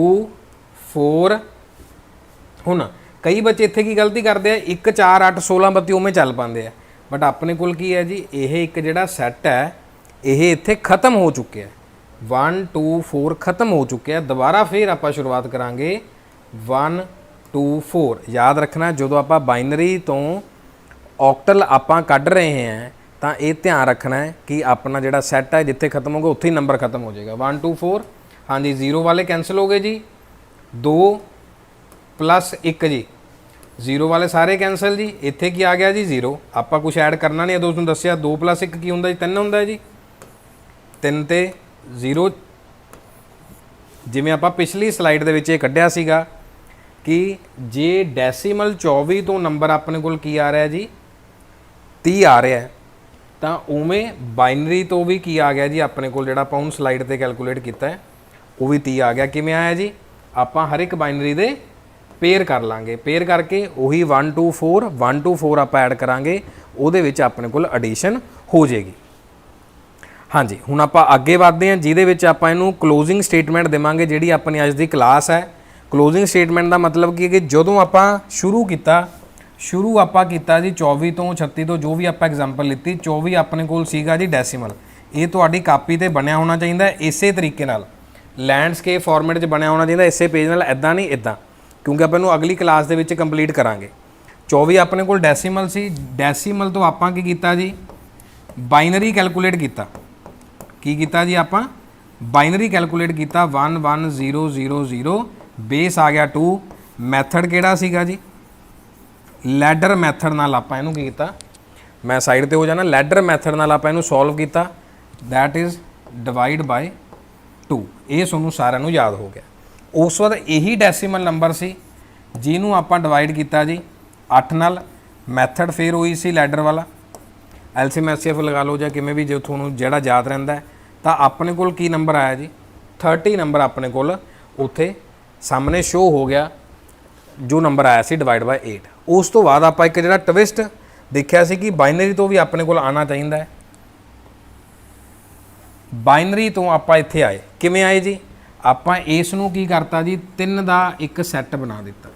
4। ਹੁਣ ਕਈ ਬੱਚੇ ਇੱਥੇ ਕੀ ਗਲਤੀ ਕਰਦੇ ਆ 1 4 8 16 32 ਉਵੇਂ ਚੱਲ ਪਾਉਂਦੇ ਆ, ਬਟ ਆਪਣੇ ਕੋਲ ਕੀ ਹੈ ਜੀ ਇਹ ਇੱਕ ਜਿਹੜਾ ਸੈੱਟ ਹੈ ਇਹ ਇੱਥੇ ਖਤਮ ਹੋ ਚੁੱਕਿਆ 1 2 4 ਖਤਮ ਹੋ ਚੁੱਕਿਆ। ਦੁਬਾਰਾ ਫਿਰ ਆਪਾਂ ਸ਼ੁਰੂਆਤ ਕਰਾਂਗੇ 1 2 4। ਯਾਦ ਰੱਖਣਾ ਜਦੋਂ ਆਪਾਂ ਬਾਈਨਰੀ ਤੋਂ ऑक्टल ਆਪਾਂ ਕੱਢ ਰਹੇ ਹਾਂ ਤਾਂ ਇਹ ਧਿਆਨ ਰੱਖਣਾ ਹੈ ਕਿ ਆਪਣਾ ਜਿਹੜਾ ਸੈੱਟ ਹੈ ਜਿੱਥੇ ਖਤਮ ਹੋਗਾ ਉੱਥੇ ਹੀ ਨੰਬਰ ਖਤਮ ਹੋ ਜਾਏਗਾ 1 2 4। ਹਾਂਜੀ 0 ਵਾਲੇ ਕੈਂਸਲ ਹੋ ਗਏ ਜੀ, 2 + 1 ਜੀ, 0 ਵਾਲੇ ਸਾਰੇ ਕੈਂਸਲ ਜੀ। ਇੱਥੇ ਕੀ ਆ ਗਿਆ ਜੀ 0, ਆਪਾਂ ਕੁਝ ਐਡ ਕਰਨਾ ਨਹੀਂ, ਦੋਸਤ ਨੂੰ ਦੱਸਿਆ 2 + 1 ਕੀ ਹੁੰਦਾ ਜੀ 3 ਹੁੰਦਾ ਜੀ, 3 ਤੇ 0। ਜਿਵੇਂ ਆਪਾਂ ਪਿਛਲੀ ਸਲਾਈਡ ਦੇ ਵਿੱਚ ਇਹ ਕੱਢਿਆ ਸੀਗਾ ਕਿ ਜੇ ਡੈਸੀਮਲ 24 ਤੋਂ ਨੰਬਰ ਆਪਣੇ ਕੋਲ ਕੀ ਆ ਰਿਹਾ ਜੀ 30 ਆ ਰਿਹਾ, ਤਾਂ ਉਵੇਂ ਬਾਈਨਰੀ ਤੋਂ ਵੀ ਕੀ ਆ ਗਿਆ ਜੀ ਆਪਣੇ ਕੋਲ ਜਿਹੜਾ ਆਪਾਂ ਹੁਣ ਸਲਾਈਡ ਤੇ ਕੈਲਕੂਲੇਟ ਕੀਤਾ ਹੈ ਉਹ ਵੀ 30 ਆ ਗਿਆ। ਕਿਵੇਂ ਆਇਆ ਜੀ ਆਪਾਂ ਹਰ ਇੱਕ ਬਾਈਨਰੀ ਦੇ ਪੇਅਰ ਕਰ ਲਾਂਗੇ, ਪੇਅਰ ਕਰਕੇ ਉਹੀ 1 2 4 1 2 4 ਆਪਾਂ ਐਡ ਕਰਾਂਗੇ, ਉਹਦੇ ਵਿੱਚ ਆਪਣੇ ਕੋਲ ਐਡੀਸ਼ਨ ਹੋ ਜਾਏਗੀ। ਹਾਂਜੀ ਹੁਣ ਆਪਾਂ ਅੱਗੇ ਵਧਦੇ ਹਾਂ ਜਿਹਦੇ ਵਿੱਚ ਆਪਾਂ ਇਹਨੂੰ ਕਲੋਜ਼ਿੰਗ ਸਟੇਟਮੈਂਟ ਦੇਵਾਂਗੇ। ਜਿਹੜੀ ਆਪਣੀ ਅੱਜ ਦੀ ਕਲਾਸ ਹੈ ਕਲੋਜ਼ਿੰਗ ਸਟੇਟਮੈਂਟ ਦਾ ਮਤਲਬ ਕੀ ਹੈ ਕਿ ਜਦੋਂ ਆਪਾਂ ਸ਼ੁਰੂ ਆਪਾਂ ਕੀਤਾ ਜੀ 24 ਤੋਂ 36 ਤੋਂ ਜੋ ਵੀ ਆਪਾਂ ਐਗਜ਼ਾਮਪਲ ਲਿੱਤੀ 24 ਆਪਣੇ ਕੋਲ ਸੀਗਾ ਜੀ ਡੈਸੀਮਲ। ਇਹ ਤੁਹਾਡੀ ਕਾਪੀ ਤੇ ਬਣਿਆ ਹੋਣਾ ਚਾਹੀਦਾ ਇਸੇ ਤਰੀਕੇ ਨਾਲ, ਲੈਂਡਸਕੇਪ ਫਾਰਮੈਟ 'ਚ ਬਣਿਆ ਹੋਣਾ ਚਾਹੀਦਾ ਇਸੇ ਪੇਜ ਨਾਲ, ਇੱਦਾਂ ਨਹੀਂ ਇੱਦਾਂ, ਕਿਉਂਕਿ ਆਪਾਂ ਇਹਨੂੰ ਅਗਲੀ ਕਲਾਸ ਦੇ ਵਿੱਚ ਕੰਪਲੀਟ ਕਰਾਂਗੇ। 24 ਆਪਣੇ ਕੋਲ ਡੈਸੀਮਲ ਸੀ, ਡੈਸੀਮਲ ਤੋਂ ਆਪਾਂ ਕੀ ਕੀਤਾ ਜੀ ਬਾਈਨਰੀ ਕੈਲਕੂਲੇਟ ਕੀਤਾ। ਕੀ ਕੀਤਾ ਜੀ ਆਪਾਂ ਬਾਈਨਰੀ ਕੈਲਕੂਲੇਟ ਕੀਤਾ 1 1 0 0 0, ਬੇਸ ਆ ਗਿਆ 2। ਮੈਥਡ ਕਿਹੜਾ ਸੀਗਾ ਜੀ ਲੈਡਰ ਮੈਥਡ ਨਾਲ ਆਪਾਂ ਇਹਨੂੰ ਕੀ ਕੀਤਾ, ਮੈਂ ਸਾਈਡ ਤੇ ਹੋ ਜਾਣਾ, ਲੈਡਰ ਮੈਥਡ ਨਾਲ ਆਪਾਂ ਇਹਨੂੰ ਸੋਲਵ ਕੀਤਾ, ਦੈਟ ਇਜ਼ ਡਿਵਾਈਡ ਬਾਈ 2। ਇਹ ਤੁਹਾਨੂੰ ਸਾਰਿਆਂ ਨੂੰ ਯਾਦ ਹੋ ਗਿਆ। ਉਸ ਤੋਂ ਬਾਅਦ ਇਹੀ ਡੈਸੀਮਲ ਨੰਬਰ ਸੀ ਜਿਹਨੂੰ ਆਪਾਂ ਡਿਵਾਈਡ ਕੀਤਾ ਜੀ 8 ਨਾਲ, ਮੈਥਡ ਫੇਰ ਹੋਈ ਸੀ ਲੈਡਰ ਵਾਲਾ, ਐਲਸੀਐਮ ਐਚਸੀਐਫ ਲਗਾ ਲਓ ਜਾਂ ਕਿਵੇਂ ਵੀ, ਜੇ ਤੁਹਾਨੂੰ ਜਿਹੜਾ ਯਾਦ ਰਹਿੰਦਾ ਤਾਂ ਆਪਣੇ ਕੋਲ ਕੀ ਨੰਬਰ ਆਇਆ ਜੀ 30 ਨੰਬਰ ਆਪਣੇ ਕੋਲ ਉੱਥੇ ਸਾਹਮਣੇ ਸ਼ੋ ਹੋ ਗਿਆ ਜੋ ਨੰਬਰ ਆਇਆ ਸੀ ਡਿਵਾਈਡ ਬਾਈ 8। ਉਸ ਤੋਂ ਬਾਅਦ ਆਪਾਂ ਇੱਕ ਜਿਹੜਾ ਟਵਿਸਟ ਦੇਖਿਆ ਸੀ ਕਿ ਬਾਈਨਰੀ ਤੋਂ ਵੀ ਆਪਣੇ ਕੋਲ ਆਉਣਾ ਚਾਹੀਦਾ ਹੈ। ਬਾਈਨਰੀ ਤੋਂ ਆਪਾਂ ਇੱਥੇ ਆਏ, ਕਿਵੇਂ ਆਏ ਜੀ ਆਪਾਂ ਇਸ ਨੂੰ ਕੀ ਕਰਤਾ ਜੀ 3 ਦਾ ਇੱਕ ਸੈੱਟ ਬਣਾ ਦਿੱਤਾ,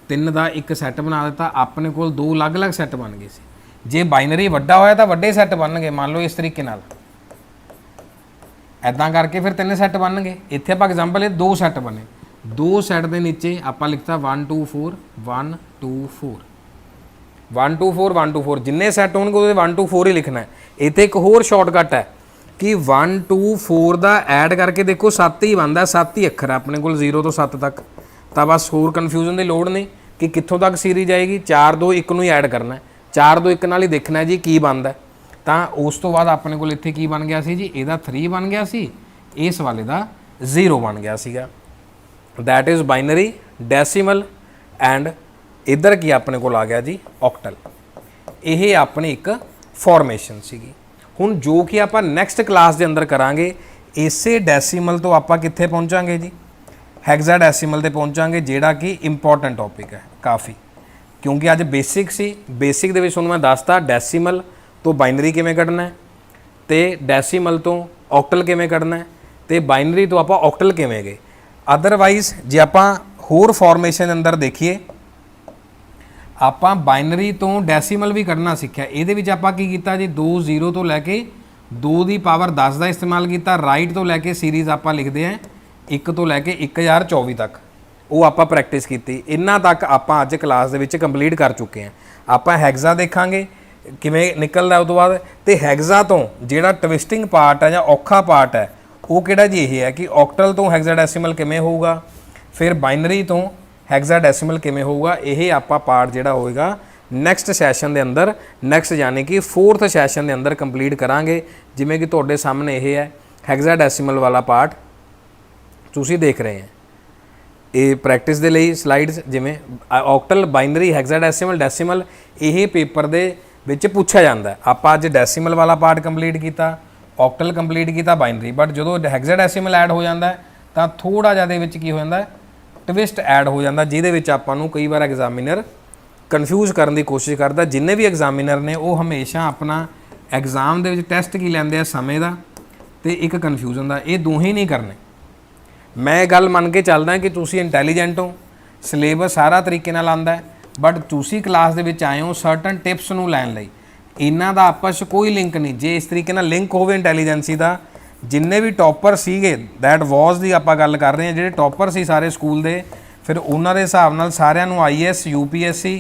3 ਦਾ ਇੱਕ ਸੈੱਟ ਬਣਾ ਦਿੱਤਾ। ਆਪਣੇ ਕੋਲ ਦੋ ਅਲੱਗ-ਅਲੱਗ ਸੈੱਟ ਬਣ ਗਏ ਸੀ। ਜੇ ਬਾਈਨਰੀ ਵੱਡਾ ਹੋਇਆ ਤਾਂ ਵੱਡੇ ਸੈੱਟ ਬਣਨਗੇ, ਮੰਨ ਲਓ ਇਸ ਤਰੀਕੇ ਨਾਲ ਐਦਾਂ ਕਰਕੇ ਫਿਰ 3 ਸੈੱਟ ਬਣਨਗੇ। ਇੱਥੇ ਆਪਾਂ ਐਗਜ਼ਾਮਪਲ ਇਹ 2 ਸੈੱਟ ਬਣੇ, 2 ਸੈੱਟ ਦੇ ਨੀਚੇ ਆਪਾਂ ਲਿਖਤਾ 1 2 4 1 2 4 1 2 4 1 2 4, ਜਿੰਨੇ ਸੈੱਟ ਹੋਣਗੇ ਉਹਦੇ 1 2 4 ਹੀ ਲਿਖਣਾ ਹੈ। ਇੱਥੇ ਇੱਕ ਹੋਰ ਸ਼ਾਰਟਕਟ ਹੈ ਕਿ 1 2 4 ਦਾ ਐਡ ਕਰਕੇ ਦੇਖੋ 7 ਹੀ ਬਣਦਾ, 7 ਹੀ ਅੱਖਰ ਆਪਣੇ ਕੋਲ 0 ਤੋਂ 7 ਤੱਕ, ਤਾਂ ਬਸ ਹੋਰ ਕਨਫਿਊਜ਼ਨ ਦੀ ਲੋੜ ਨਹੀਂ ਕਿ ਕਿੱਥੋਂ ਤੱਕ ਸੀਰੀਜ਼ ਆਏਗੀ। 4 2 1 ਨੂੰ ਹੀ ਐਡ ਕਰਨਾ, 4 2 1 ਨਾਲ ਹੀ ਦੇਖਣਾ ਜੀ ਕੀ ਬਣਦਾ। ਤਾਂ ਉਸ ਤੋਂ ਬਾਅਦ ਆਪਣੇ ਕੋਲ ਇੱਥੇ ਕੀ ਬਣ ਗਿਆ ਸੀ ਜੀ ਇਹਦਾ 3 ਬਣ ਗਿਆ ਸੀ, ਇਸ ਵਾਲੇ ਦਾ 0 ਬਣ ਗਿਆ ਸੀਗਾ, that is binary decimal and ਇੱਧਰ ਕੀ ਆਪਣੇ ਕੋਲ ਆ ਗਿਆ ਜੀ ਔਕਟਲ। ਇਹ ਆਪਣੀ ਇੱਕ ਫਾਰਮੇਸ਼ਨ ਸੀਗੀ। ਹੁਣ ਜੋ ਕਿ ਆਪਾਂ ਨੈਕਸਟ ਕਲਾਸ ਦੇ ਅੰਦਰ ਕਰਾਂਗੇ, ਇਸੇ ਡੈਸੀਮਲ ਤੋਂ ਆਪਾਂ ਕਿੱਥੇ ਪਹੁੰਚਾਂਗੇ ਜੀ ਹੈਗਜ਼ਾਡੈਸੀਮਲ ਤੇ ਪਹੁੰਚਾਂਗੇ, ਜਿਹੜਾ ਕਿ ਇੰਪੋਰਟੈਂਟ ਟੌਪਿਕ ਹੈ ਕਾਫੀ, ਕਿਉਂਕਿ ਅੱਜ ਬੇਸਿਕ ਸੀ। ਬੇਸਿਕ ਦੇ ਵਿੱਚ ਤੁਹਾਨੂੰ ਮੈਂ ਦੱਸਤਾ ਡੈਸੀਮਲ ਤੋਂ ਬਾਈਨਰੀ ਕਿਵੇਂ ਕੱਢਣਾ ਹੈ, ਤੇ ਡੈਸੀਮਲ ਤੋਂ ਔਕਟਲ ਕਿਵੇਂ ਕੱਢਣਾ ਹੈ, ਤੇ ਬਾਈਨਰੀ ਤੋਂ ਆਪਾਂ ਔਕਟਲ ਕਿਵੇਂ ਗਏ। ਅਦਰਵਾਈਜ਼ ਜੇ ਆਪਾਂ ਹੋਰ ਫਾਰਮੇਸ਼ਨ ਅੰਦਰ ਦੇਖੀਏ, ਆਪਾਂ ਬਾਈਨਰੀ ਤੋਂ ਡੈਸੀਮਲ ਵੀ ਕੱਢਣਾ ਸਿੱਖਿਆ। ਇਹਦੇ ਵਿੱਚ ਆਪਾਂ ਕੀ ਕੀਤਾ ਜੀ 2 0 ਤੋਂ ਲੈ ਕੇ 2 ਦੀ ਪਾਵਰ 10 ਦਾ ਇਸਤੇਮਾਲ ਕੀਤਾ। ਰਾਈਟ ਤੋਂ ਲੈ ਕੇ ਸੀਰੀਜ਼ ਆਪਾਂ ਲਿਖਦੇ ਆਂ 1 ਤੋਂ ਲੈ ਕੇ 1024 ਤੱਕ, ਉਹ ਆਪਾਂ ਪ੍ਰੈਕਟਿਸ ਕੀਤੀ। ਇੰਨਾ ਤੱਕ ਆਪਾਂ ਅੱਜ ਕਲਾਸ ਦੇ ਵਿੱਚ ਕੰਪਲੀਟ ਕਰ ਚੁੱਕੇ ਹਾਂ। ਆਪਾਂ ਹੈਗਜ਼ਾ ਦੇਖਾਂਗੇ ਕਿਵੇਂ ਨਿਕਲਦਾ ਉਹ ਤੋਂ ਬਾਅਦ, ਤੇ ਹੈਗਜ਼ਾ ਤੋਂ ਜਿਹੜਾ ਟਵਿਸਟਿੰਗ ਪਾਰਟ ਹੈ ਜਾਂ ਔਖਾ ਪਾਰਟ ਹੈ ਉਹ ਕਿਹੜਾ ਜੀ ਇਹ ਹੈ ਕਿ ਔਕਟਲ ਤੋਂ ਹੈਗਜ਼ਾਡੈਸੀਮਲ ਕਿਵੇਂ ਹੋਊਗਾ, ਫਿਰ ਬਾਈਨਰੀ ਤੋਂ ਹੈਗਜ਼ਾਡੈਸੀਮਲ ਕਿਵੇਂ ਹੋਊਗਾ। ਇਹ ਆਪਾਂ ਪਾਰਟ ਜਿਹੜਾ ਹੋਏਗਾ ਨੈਕਸਟ ਸੈਸ਼ਨ ਦੇ ਅੰਦਰ ਨੈਕਸਟ ਯਾਨੀ ਕਿ 4th ਸੈਸ਼ਨ ਦੇ ਅੰਦਰ ਕੰਪਲੀਟ ਕਰਾਂਗੇ। ਜਿਵੇਂ ਕਿ ਤੁਹਾਡੇ ਸਾਹਮਣੇ ਇਹ ਹੈ ਹੈਗਜ਼ਾਡੈਸੀਮਲ ਵਾਲਾ ਪਾਰਟ ਤੁਸੀਂ ਦੇਖ ਰਹੇ ਹੋ। ਇਹ ਪ੍ਰੈਕਟਿਸ ਦੇ ਲਈ ਸਲਾਈਡਸ ਜਿਵੇਂ ਆਕਟਲ, ਬਾਈਨਰੀ, ਹੈਗਜ਼ਾਡੈਸੀਮਲ, ਡੈਸੀਮਲ ਇਹ ਪੇਪਰ ਦੇ ਵਿੱਚ ਪੁੱਛਿਆ ਜਾਂਦਾ। ਆਪਾਂ ਅੱਜ ਡੈਸੀਮਲ ਵਾਲਾ ਪਾਰਟ ਕੰਪਲੀਟ ਕੀਤਾ, ਆਕਟਲ ਕੰਪਲੀਟ ਕੀਤਾ, ਬਾਈਨਰੀ, ਬਟ ਜਦੋਂ ਹੈਗਜ਼ਾਡੈਸੀਮਲ ਐਡ ਹੋ ਜਾਂਦਾ ਤਾਂ ਥੋੜਾ ਜਿਹਾ ਦੇ ਵਿੱਚ ਕੀ ਹੋ ਜਾਂਦਾ, ਟਵਿਸਟ ਐਡ ਹੋ ਜਾਂਦਾ, ਜਿਹਦੇ ਵਿੱਚ ਆਪਾਂ ਨੂੰ ਕਈ ਵਾਰ ਐਗਜ਼ਾਮੀਨਰ ਕਨਫਿਊਜ਼ ਕਰਨ ਦੀ ਕੋਸ਼ਿਸ਼ ਕਰਦਾ। ਜਿੰਨੇ ਵੀ ਐਗਜ਼ਾਮੀਨਰ ਨੇ ਉਹ ਹਮੇਸ਼ਾ ਆਪਣਾ ਐਗਜ਼ਾਮ ਦੇ ਵਿੱਚ ਟੈਸਟ ਕੀ ਲੈਂਦੇ ਆ, ਸਮੇਂ ਦਾ ਤੇ ਇੱਕ ਕਨਫਿਊਜ਼ਨ ਦਾ, ਇਹ ਦੋਹੇ ਨਹੀਂ ਕਰਨੇ। ਮੈਂ ਇਹ ਗੱਲ ਮੰਨ ਕੇ ਚੱਲਦਾ ਕਿ ਤੁਸੀਂ ਇੰਟੈਲੀਜੈਂਟ ਹੋ, ਸਿਲੇਬਸ ਸਾਰਾ ਤਰੀਕੇ ਨਾਲ ਆਉਂਦਾ, ਬਟ ਤੁਸੀਂ ਕਲਾਸ ਦੇ ਵਿੱਚ ਆਏ ਹੋ ਸਰਟਨ ਟਿਪਸ ਨੂੰ ਲੈਣ ਲਈ। ਇਹਨਾਂ ਦਾ ਆਪਸ 'ਚ ਕੋਈ ਲਿੰਕ ਨਹੀਂ। ਜੇ ਇਸ ਤਰੀਕੇ ਨਾਲ ਲਿੰਕ ਹੋਵੇ ਇੰਟੈਲੀਜੈਂਸੀ ਦਾ, ਜਿੰਨੇ ਵੀ ਟੌਪਰ ਸੀਗੇ, ਦੈਟ ਵਾਜ਼ ਦੀ ਆਪਾਂ ਗੱਲ ਕਰ ਰਹੇ ਹਾਂ, ਜਿਹੜੇ ਟੌਪਰ ਸੀ ਸਾਰੇ ਸਕੂਲ ਦੇ, ਫਿਰ ਉਹਨਾਂ ਦੇ ਹਿਸਾਬ ਨਾਲ ਸਾਰਿਆਂ ਨੂੰ IAS, UPSC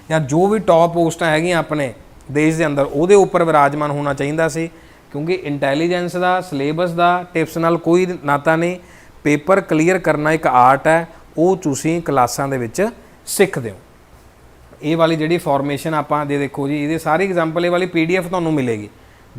ਜਾਂ ਜੋ ਵੀ ਟੌਪ ਪੋਸਟਾਂ ਹੈਗੀਆਂ ਆਪਣੇ ਦੇਸ਼ ਦੇ ਅੰਦਰ ਉਹਦੇ ਉੱਪਰ ਵਿਰਾਜਮਾਨ ਹੋਣਾ ਚਾਹੀਦਾ ਸੀ। ਕਿਉਂਕਿ ਇੰਟੈਲੀਜੈਂਸ ਦਾ, ਸਿਲੇਬਸ ਦਾ, ਟਿਪਸ ਨਾਲ ਕੋਈ ਨਾਤਾ ਨਹੀਂ। ਪੇਪਰ ਕਲੀਅਰ ਕਰਨਾ ਇੱਕ ਆਰਟ ਹੈ, ਉਹ ਤੁਸੀਂ ਕਲਾਸਾਂ ਦੇ ਵਿੱਚ ਸਿੱਖਦੇ ਹੋ। ਇਹ ਵਾਲੀ ਜਿਹੜੀ ਫਾਰਮੇਸ਼ਨ ਆਪਾਂ ਦੇ ਦੇਖੋ ਜੀ, ਇਹਦੇ ਸਾਰੇ ਐਗਜ਼ਾਮਪਲ ਇਹ ਵਾਲੀ PDF ਤੁਹਾਨੂੰ ਮਿਲੇਗੀ।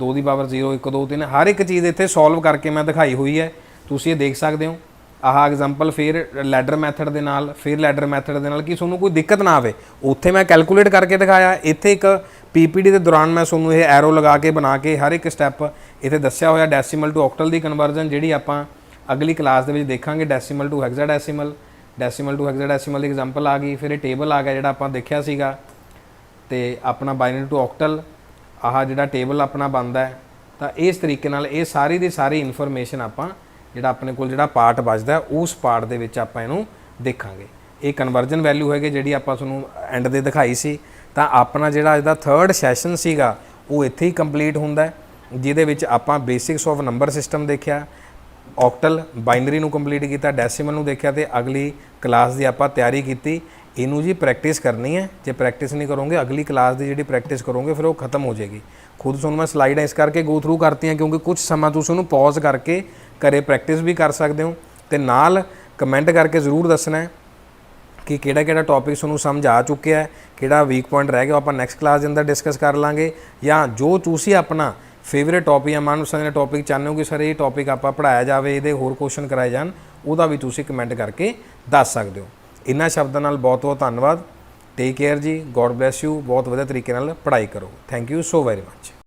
2 ਦੀ ਪਾਵਰ 0, 1, 2, 3 ਹਰ ਇੱਕ ਚੀਜ਼ ਇੱਥੇ ਸੋਲਵ ਕਰਕੇ ਮੈਂ ਦਿਖਾਈ ਹੋਈ ਹੈ, ਤੁਸੀਂ ਇਹ ਦੇਖ ਸਕਦੇ ਹੋ। ਆਹ ਐਗਜ਼ਾਮਪਲ ਫਿਰ ਲੈਡਰ ਮੈਥਡ ਦੇ ਨਾਲ, ਫਿਰ ਲੈਡਰ ਮੈਥਡ ਦੇ ਨਾਲ, ਕਿ ਤੁਹਾਨੂੰ ਕੋਈ ਦਿੱਕਤ ਨਾ ਆਵੇ। ਉੱਥੇ ਮੈਂ ਕੈਲਕੂਲੇਟ ਕਰਕੇ ਦਿਖਾਇਆ, ਇੱਥੇ ਇੱਕ PPT ਦੇ ਦੌਰਾਨ ਮੈਂ ਤੁਹਾਨੂੰ ਇਹ ਐਰੋ ਲਗਾ ਕੇ ਬਣਾ ਕੇ ਹਰ ਇੱਕ ਸਟੈਪ ਇੱਥੇ ਦੱਸਿਆ ਹੋਇਆ। ਡੈਸੀਮਲ ਟੂ ਆਕਟਲ ਦੀ ਕਨਵਰਜਨ ਜਿਹੜੀ ਆਪਾਂ ਅਗਲੀ ਕਲਾਸ ਦੇ ਵਿੱਚ ਦੇਖਾਂਗੇ, decimal to ਹੈਗਜ਼ਾਡੈਸੀਮਲ, decimal to ਹੈਗਜ਼ਾਡੈਸੀਮਲ the example ਆ ਗਈ। ਫਿਰ ਇਹ ਟੇਬਲ ਆ ਗਿਆ ਜਿਹੜਾ ਆਪਾਂ ਦੇਖਿਆ ਸੀਗਾ, ਤੇ ਆਪਣਾ ਬਾਈਨਰੀ ਟੂ ਆਕਟਲ ਆਹ ਜਿਹੜਾ ਟੇਬਲ ਆਪਣਾ ਬਣਦਾ ਹੈ। ਤਾਂ ਇਸ ਤਰੀਕੇ ਨਾਲ ਇਹ ਸਾਰੀ ਦੀ ਸਾਰੀ ਇਨਫੋਰਮੇਸ਼ਨ ਆਪਾਂ ਜਿਹੜਾ ਆਪਣੇ ਕੋਲ ਜਿਹੜਾ ਪਾਰਟ ਬਚਦਾ ਉਸ ਪਾਰਟ ਦੇ ਵਿੱਚ ਆਪਾਂ ਇਹਨੂੰ ਦੇਖਾਂਗੇ। ਇਹ ਕਨਵਰਜਨ ਵੈਲਿਊ ਹੈਗੇ ਜਿਹੜੀ ਆਪਾਂ ਤੁਹਾਨੂੰ ਐਂਡ ਦੇ ਦਿਖਾਈ ਸੀ। ਤਾਂ ਆਪਣਾ ਜਿਹੜਾ ਇਹਦਾ 3rd ਸੈਸ਼ਨ ਸੀਗਾ ਉਹ ਇੱਥੇ ਹੀ ਕੰਪਲੀਟ ਹੁੰਦਾ, ਜਿਹਦੇ ਵਿੱਚ ਆਪਾਂ ਬੇਸਿਕਸ ਆਫ ਨੰਬਰ ਸਿਸਟਮ ਦੇਖਿਆ, ਆਕਟਲ ਬਾਈਨਰੀ ਨੂੰ ਕੰਪਲੀਟ ਕੀਤਾ, ਡੈਸੀਮਲ ਨੂੰ ਦੇਖਿਆ, ਤੇ ਅਗਲੀ ਕਲਾਸ ਦੀ ਆਪਾਂ ਤਿਆਰੀ ਕੀਤੀ। ਇਹਨੂੰ ਜੀ ਪ੍ਰੈਕਟਿਸ ਕਰਨੀ ਹੈ। ਜੇ ਪ੍ਰੈਕਟਿਸ ਨਹੀਂ ਕਰੋਗੇ, ਅਗਲੀ ਕਲਾਸ ਦੀ ਜਿਹੜੀ ਪ੍ਰੈਕਟਿਸ ਕਰੋਗੇ ਫਿਰ ਉਹ ਖਤਮ ਹੋ ਜਾਏਗੀ। ਖੁਦ ਤੁਹਾਨੂੰ ਮੈਂ ਸਲਾਈਡਾਂ ਇਸ ਕਰਕੇ ਗੋ ਥਰੂ ਕਰਤੀਆਂ ਕਿਉਂਕਿ ਕੁਝ ਸਮਾਂ ਤੁਸੀਂ ਉਹਨੂੰ ਪੌਜ਼ ਕਰਕੇ ਘਰੇ ਪ੍ਰੈਕਟਿਸ ਵੀ ਕਰ ਸਕਦੇ ਹੋ, ਤੇ ਨਾਲ ਕਮੈਂਟ ਕਰਕੇ ਜ਼ਰੂਰ ਦੱਸਣਾ ਕਿ ਕਿਹੜਾ ਕਿਹੜਾ ਟੌਪਿਕ ਤੁਹਾਨੂੰ ਸਮਝ ਆ ਚੁੱਕਿਆ ਹੈ, ਕਿਹੜਾ ਵੀਕ ਪੁਆਇੰਟ ਰਹਿ ਗਿਆ, ਆਪਾਂ ਨੈਕਸਟ ਕਲਾਸ ਦੇ ਅੰਦਰ ਡਿਸਕਸ ਕਰ ਲਾਂਗੇ। ਜਾਂ ਜੋ ਤੁਸੀਂ ਆਪਣਾ ਫੇਵਰੇਟ ਟੌਪਿਕ ਜਾਂ ਮਨਪਸੰਦ ਦਾ ਟੌਪਿਕ ਚਾਹੁੰਦੇ ਹੋ ਕਿ ਸਰ ਇਹ ਟੌਪਿਕ ਆਪਾਂ ਪੜ੍ਹਾਇਆ ਜਾਵੇ, ਇਹਦੇ ਹੋਰ ਕੁਐਸਚਨ ਕਰਾਏ ਜਾਣ, ਉਹਦਾ ਵੀ ਤੁਸੀਂ ਕਮੈਂਟ ਕਰਕੇ ਦੱਸ ਸਕਦੇ ਹੋ। ਇਹਨਾਂ ਸ਼ਬਦਾਂ ਨਾਲ ਬਹੁਤ ਬਹੁਤ ਧੰਨਵਾਦ। ਟੇਕ ਕੇਅਰ ਜੀ, ਗੋਡ ਬਲੈਸ ਯੂ। ਬਹੁਤ ਵਧੀਆ ਤਰੀਕੇ ਨਾਲ ਪੜ੍ਹਾਈ ਕਰੋ। Thank you so very much.